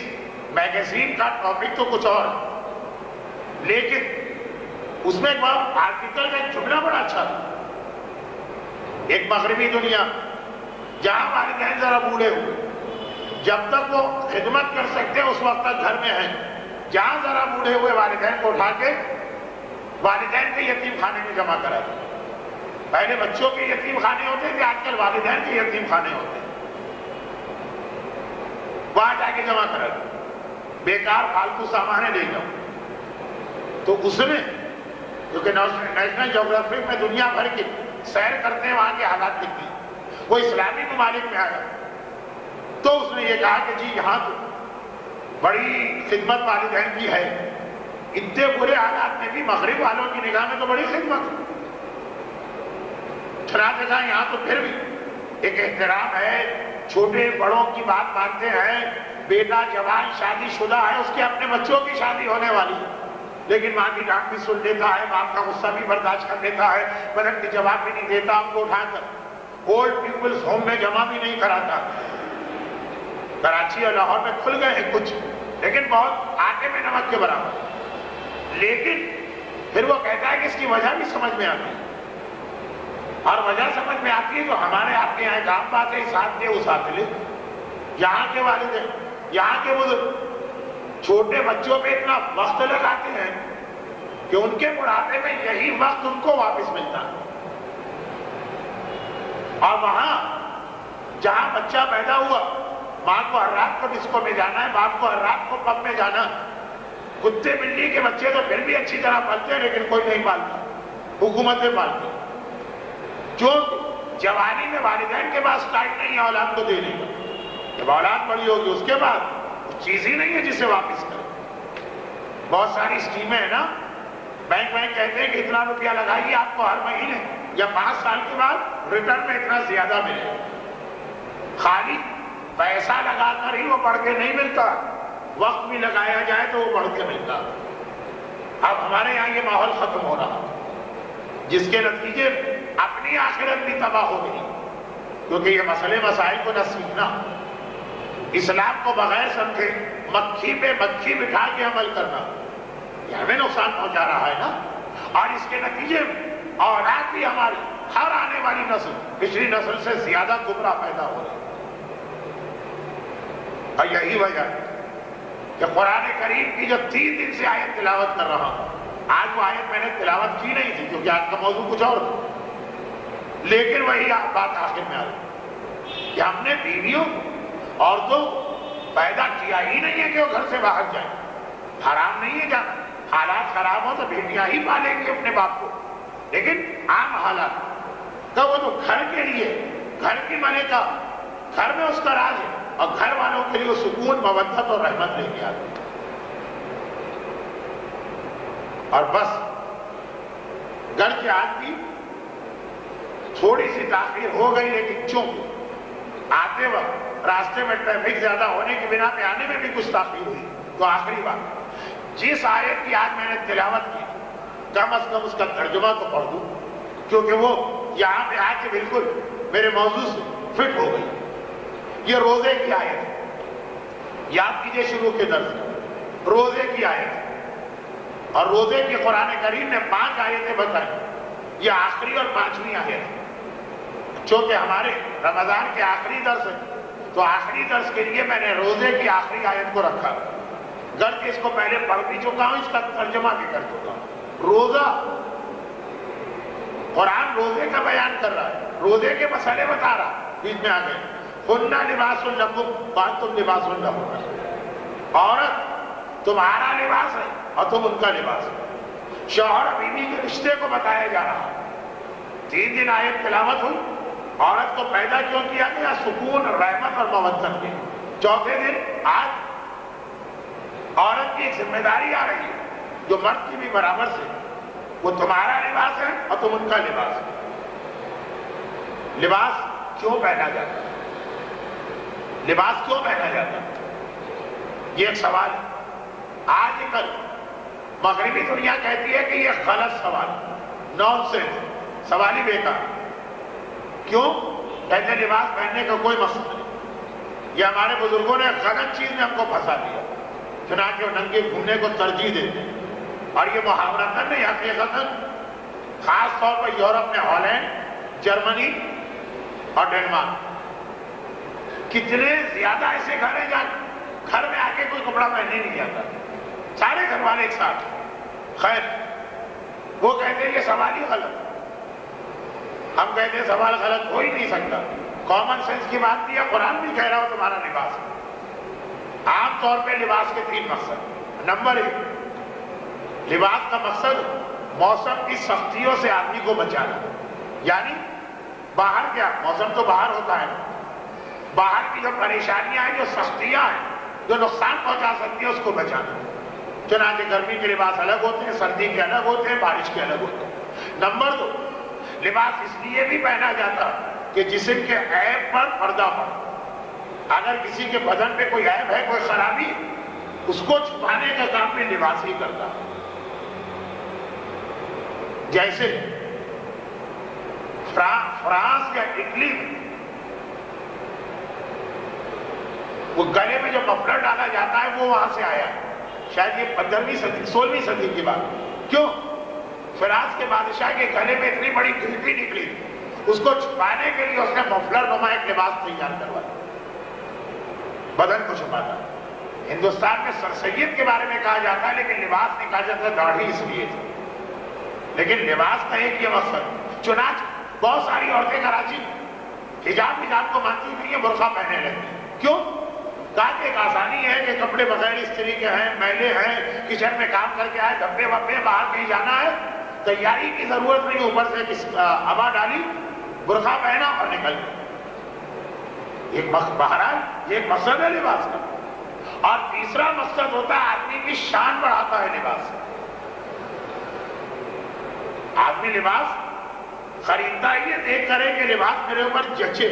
میگزین کا ٹاپک تو کچھ اور ہے، لیکن اس میں ایک آرٹیکل کا ایک جملہ بڑا اچھا تھا. ایک مغربی دنیا جہاں والدین ذرا بوڑھے ہوئے، جب تک وہ خدمت کر سکتے ہیں اس وقت تک گھر میں ہیں. جہاں ذرا بوڑھے ہوئے والدین کو اٹھا کے والدین کے یتیم خانے میں جمع کرا دیا. پہلے بچوں کے یتیم خانے ہوتے تھے، آج کل والدین کے یتیم خانے ہوتے ہیں. وہاں جا کے جمع کرا دیا. بیکار فالتو سامان لے جاؤ. تو اس میں کیونکہ نیشنل جیوگرافی میں دنیا بھر کی سیر کرتے ہیں، وہاں کے حالات لکھتے ہیں. وہ اسلامی ممالک میں آیا تو اس نے یہ کہا کہ جی یہاں تو بڑی خدمت والدین کی ہے. اتنے برے حالات میں بھی مغرب والوں کی نگاہ میں تو بڑی خدمت ہے. چنانچہ کہا یہاں تو پھر بھی ایک احترام ہے، چھوٹے بڑوں کی بات مانتے ہیں. بیٹا جوان شادی شدہ ہے، اس کے اپنے بچوں کی شادی ہونے والی ہے، لیکن ماں کی ڈانٹ بھی سن لیتا ہے، باپ کا غصہ بھی برداشت کر لیتا ہے، بدن کی جواب بھی نہیں دیتا. ہم کو اٹھا کر اولڈ پیپلز ہوم میں جمع بھی نہیں کراتا. کراچی اور لاہور میں کھل گئے ہیں کچھ، لیکن بہت آٹے میں نمک کے برابر. لیکن پھر وہ کہتا ہے کہ اس کی وجہ بھی سمجھ میں آتی ہے. اور وجہ سمجھ میں آتی ہے تو ہمارے آپ کے یہاں کام بات ہے، ساتھ دے وہ ساتھ لے. یہاں کے والدین، یہاں کے بزرگ چھوٹے بچوں پہ اتنا وقت لگاتے ہیں کہ ان کے بڑھاپے میں یہی وقت ان کو واپس ملتا ہے. اور وہاں جہاں بچہ پیدا ہوا، ماں کو ہر رات کو ڈسکو میں جانا ہے، باپ کو ہر رات کو پب میں جانا. کتے بلی کے بچے تو پھر بھی اچھی طرح پلتے ہیں، لیکن کوئی نہیں پالتا، حکومتیں پالتی. جو جوانی میں والدین کے پاس ٹائم نہیں ہے اولاد کو دینے کا. جب اولاد بڑی ہوگی اس کے بعد چیز ہی نہیں ہے جسے واپس کرے. بہت ساری اسکیمیں ہیں نا، بینک کہتے ہیں کہ اتنا روپیہ لگائیے، آپ کو ہر مہینے یا 5 سال کے بعد ریٹرن میں اتنا زیادہ ملے. خالی پیسہ لگا کر ہی وہ بڑھ کے نہیں ملتا، وقت بھی لگایا جائے تو وہ بڑھ کے ملتا. اب ہمارے یہاں یہ ماحول ختم ہو رہا، جس کے نتیجے اپنی آخرت بھی تباہ ہو گئی. کیونکہ یہ مسئلے مسائل کو نہ سیکھنا، اسلام کو بغیر سمجھے مکھی پہ مکھی بٹھا کے عمل کرنا، یہ ہمیں نقصان پہنچا رہا ہے نا. اور اس کے نتیجے اولاد بھی ہماری، ہر آنے والی نسل پچھلی نسل سے زیادہ گمراہ پیدا ہو رہی. اور یہی وجہ ہے کہ قرآن کریم کی جو 3 دن سے آیت تلاوت کر رہا ہوں، آج وہ آیت میں نے تلاوت کی نہیں تھی کیونکہ آج کا موضوع کچھ اور تھا، لیکن وہی بات آخر میں آ رہی کہ ہم نے بیویوں عورتوں پیدا کیا ہی نہیں ہے کہ وہ گھر سے باہر جائیں. حرام نہیں ہے جانا، حالات خراب ہو تو بیٹیاں ہی پالیں گے اپنے باپ کو، لیکن عام حالات تو وہ تو گھر کے لیے، گھر کی ملکہ، گھر میں اس کا راز ہے، اور گھر والوں کے لیے وہ سکون، مودت اور رحمت لے کے آتے. اور بس گھر کے آدمی تھوڑی سی تاخیر ہو گئی، لیکن چونکہ آتے وقت راستے میں ٹریفک زیادہ ہونے کی بنا پہ آنے میں بھی کچھ تاخیر ہوئی، تو آخری بات جس آیت کی آج میں نے تلاوت کی، کم از کم اس کا ترجمہ تو پڑھ دوں، کیونکہ وہ یہاں پہ آ کے بالکل میرے موضوع سے فٹ ہو گئی. یہ روزے کی آیت ہے، یاد کیجئے شروع کے درس میں، روزے کی آیت ہے. اور روزے کی قرآن کریم نے 5 آیتیں بتائی، یہ آخری اور 5ویں آیت ہے. چونکہ ہمارے رمضان کے آخری درس ہے تو آخری درس کے لیے میں نے روزے کی آخری آیت کو رکھا. گرچہ اس کو پہلے پڑھ بھی چکا ہوں، اس کا ترجمہ بھی کر چکا ہوں. روزہ، قرآن روزے کا بیان کر رہا ہے، روزے کے مسئلے بتا رہا ہے. بیچ میں آ گئے. ہن لباس لکم وانتم لباس لہن. عورت تمہارا لباس ہے اور تم ان کا لباس ہے. شوہر اور بیوی کے رشتے کو بتایا جا رہا ہے. 3 دن آیت تلاوت ہوئی. عورت کو پیدا کیوں کیا گیا؟ سکون، رحمت اور مودت کے. چوتھے دن آج عورت کی ایک ذمہ داری آ رہی ہے جو مرد کی بھی برابر سے. وہ تمہارا لباس ہے اور تم ان کا لباس ہے. لباس کیوں پہنا جاتا ہے؟ لباس کیوں پہنا جاتا ہے؟ یہ ایک سوال ہے. آج کل مغربی دنیا کہتی ہے کہ یہ غلط سوال، نان سینس، سوال ہی بیکار. کیوں؟ کہتے لباس پہننے کا کوئی مقصد نہیں. یہ ہمارے بزرگوں نے غلط چیز میں ہم کو پھنسا دیا، چنانچہ وہ ننگے گھومنے کو ترجیح دیتے ہیں. اور یہ محاورتاً نہیں، حقیقتاً خاص طور پر یورپ میں ہالینڈ، جرمنی اور ڈنمارک، کتنے زیادہ ایسے گھر ہیں جہاں گھر میں آ کے کوئی کپڑا پہننے نہیں جاتا، سارے گھر والے ایک ساتھ. خیر، وہ کہتے ہیں یہ سوال ہی غلط. ہم کہتے ہیں سوال غلط ہو ہی نہیں سکتا. کامن سینس کی بات نہیں ہے. قرآن بھی کہہ رہا ہو تمہارا لباس ہے. عام طور پہ لباس کے 3 مقصد. نمبر 1، لباس کا مقصد موسم کی سختیوں سے آدمی کو بچانا. یعنی باہر کیا، موسم تو باہر ہوتا ہے، باہر کی جو پریشانیاں ہیں، جو سختیاں ہیں، جو نقصان پہنچا سکتی ہیں، اس کو بچانا. چنانچہ گرمی کے لباس الگ ہوتے ہیں، سردی کے الگ ہوتے ہیں، بارش کے الگ ہوتے ہیں. نمبر 2، لباس اس لیے بھی پہنا جاتا کہ جسم کے عیب پر پردہ پڑے. اگر کسی کے بدن پہ کوئی عیب ہے، کوئی خرابی، اس کو چھپانے کا کام بھی لباس ہی کرتا. جیسے فرانس یا اٹلی میں وہ گلے میں جو مفلر ڈالا جاتا ہے وہ وہاں سے آیا ہے. شاید یہ 15ویں صدی 16ویں صدی کی بات. کیوں؟ فرانس کے بادشاہ کے گلے میں اتنی بڑی گھنٹی نکلی تھی، اس کو چھپانے کے لیے اس نے مفلر نما ایک لباس تیار کروایا، بدن کو چھپاتا. ہندوستان میں سر سید کے بارے میں کہا جاتا ہے، لیکن لباس نہیں کہا جاتا، داڑھی اس لیے تھی. لیکن لباس کا ایک یہ مقصد. چنانچہ بہت ساری عورتیں کراچی حجاب کو مانتی نہیں ہے، برقع پہننے لگتی. کیوں؟ کہا کہ ایک آسانی ہے کہ کپڑے بغیر استری کے ہیں، میلے ہیں، کچن میں کام کر کے آئے، دھبے وبے، باہر کہیں جانا ہے، تیاری کی ضرورت نہیں. اوپر سے ابا ڈالی، برقع پہنا اور نکل گئے. بہرحال یہ ایک مقصد ہے لباس کا. اور تیسرا مقصد ہوتا ہے آدمی کی شان بڑھاتا ہے لباس. آدمی لباس خریدتا ہی ہے دیکھ کرے کہ لباس میرے اوپر جچے.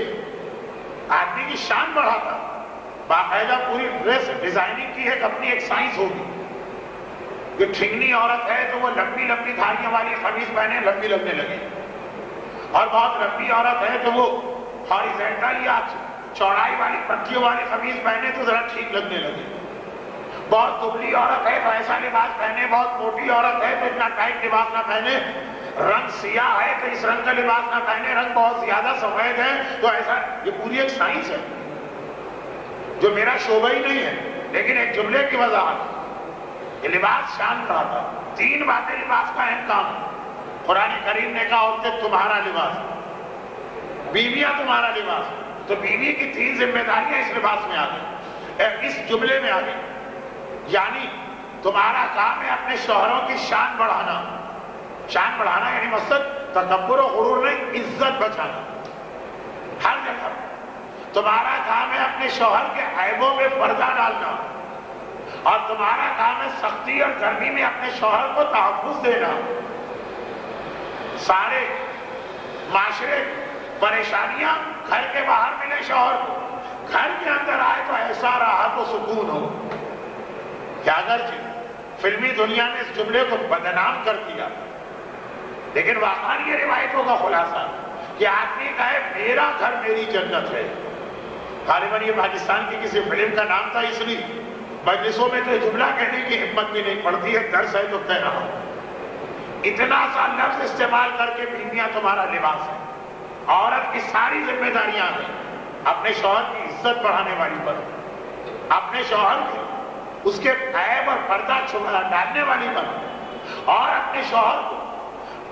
آدمی کی شان بڑھاتا. باقاعدہ پوری ڈریس ڈیزائننگ کی ہے، اپنی ایک سائنس ہوگی. جو ٹھنگنی عورت ہے تو وہ لمبی لمبی دھاریوں والی قمیض پہنے، لمبی لگنے لگے. اور بہت لمبی عورت ہے تو وہ ہاریزنٹل یا چوڑائی والی پٹیوں والی قمیض پہنے تو ذرا ٹھیک لگنے لگے. بہت دبلی عورت ہے تو ایسا لباس پہنے، بہت موٹی عورت ہے تو اتنا ٹائٹ لباس نہ پہنے. رنگ سیاہ ہے تو اس رنگ کا لباس نہ پہنے، رنگ بہت زیادہ سفید ہے تو ایسا. یہ پوری ایک سائنس ہے جو میرا شعبہ ہی نہیں ہے، لیکن ایک جملے کی وضاحت. یہ لباس شان بڑھاتا. 3 باتیں لباس کا اہم کام ہے. قرآن کریم نے کہا عورتیں تمہارا لباس، بیویاں تمہارا لباس. تو بیوی کی 3 ذمہ داریاں اس لباس میں آ گئی، اس جملے میں آ گئی. یعنی تمہارا کام ہے اپنے شوہروں کی شان بڑھانا. شان بڑھانا یعنی مقصد تکبر و غرور نہیں، عزت بچانا. ہر جگہ تمہارا کام ہے اپنے شوہر کے عیبوں میں پردہ ڈالنا. اور تمہارا کام ہے سختی اور گرمی میں اپنے شوہر کو تحفظ دینا. سارے معاشرے پریشانیاں گھر کے باہر ملے شوہر کو، گھر کے اندر آئے تو ایسا راحت و سکون ہو. کہ اگرچہ فلمی دنیا نے اس جملے کو بدنام کر دیا، لیکن واقعی یہ روایتوں کا خلاصہ کہ آدمی کہے میرا گھر میری جنت ہے. غالباً یہ پاکستان کی کسی فلم کا نام تھا، اس لیے مجلسوں میں تو جملہ کہنے کی ہمت بھی نہیں پڑتی ہے. درس ہے تو کہہ رہا ہوں. اتنا سا لفظ استعمال کر کے بیویاں تمہارا لباس ہے. عورت کی ساری ذمہ داریاں ہیں اپنے شوہر کی عزت بڑھانے والی پر، اپنے شوہر کی اس کے عیب اور پردہ ڈالنے والی پر، اور اپنے شوہر کو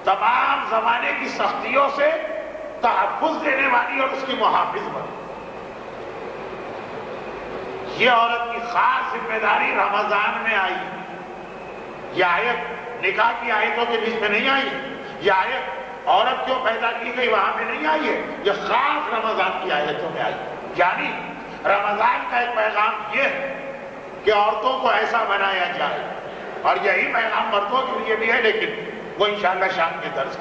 تمام زمانے کی سختیوں سے تحفظ دینے والی اور اس کی محافظ بنے. یہ عورت کی خاص ذمہ داری رمضان میں آئی. یہ آیت نکاح کی آیتوں کے بیچ میں نہیں آئی. یہ آیت عورت کیوں پیدا کی گئی وہاں پہ نہیں آئی ہے. یہ خاص رمضان کی آیتوں میں آئی. یعنی رمضان کا ایک پیغام یہ ہے کہ عورتوں کو ایسا بنایا جائے, اور یہی پیغام مردوں کے لیے بھی ہے, لیکن وہ انشاءاللہ شام کے درس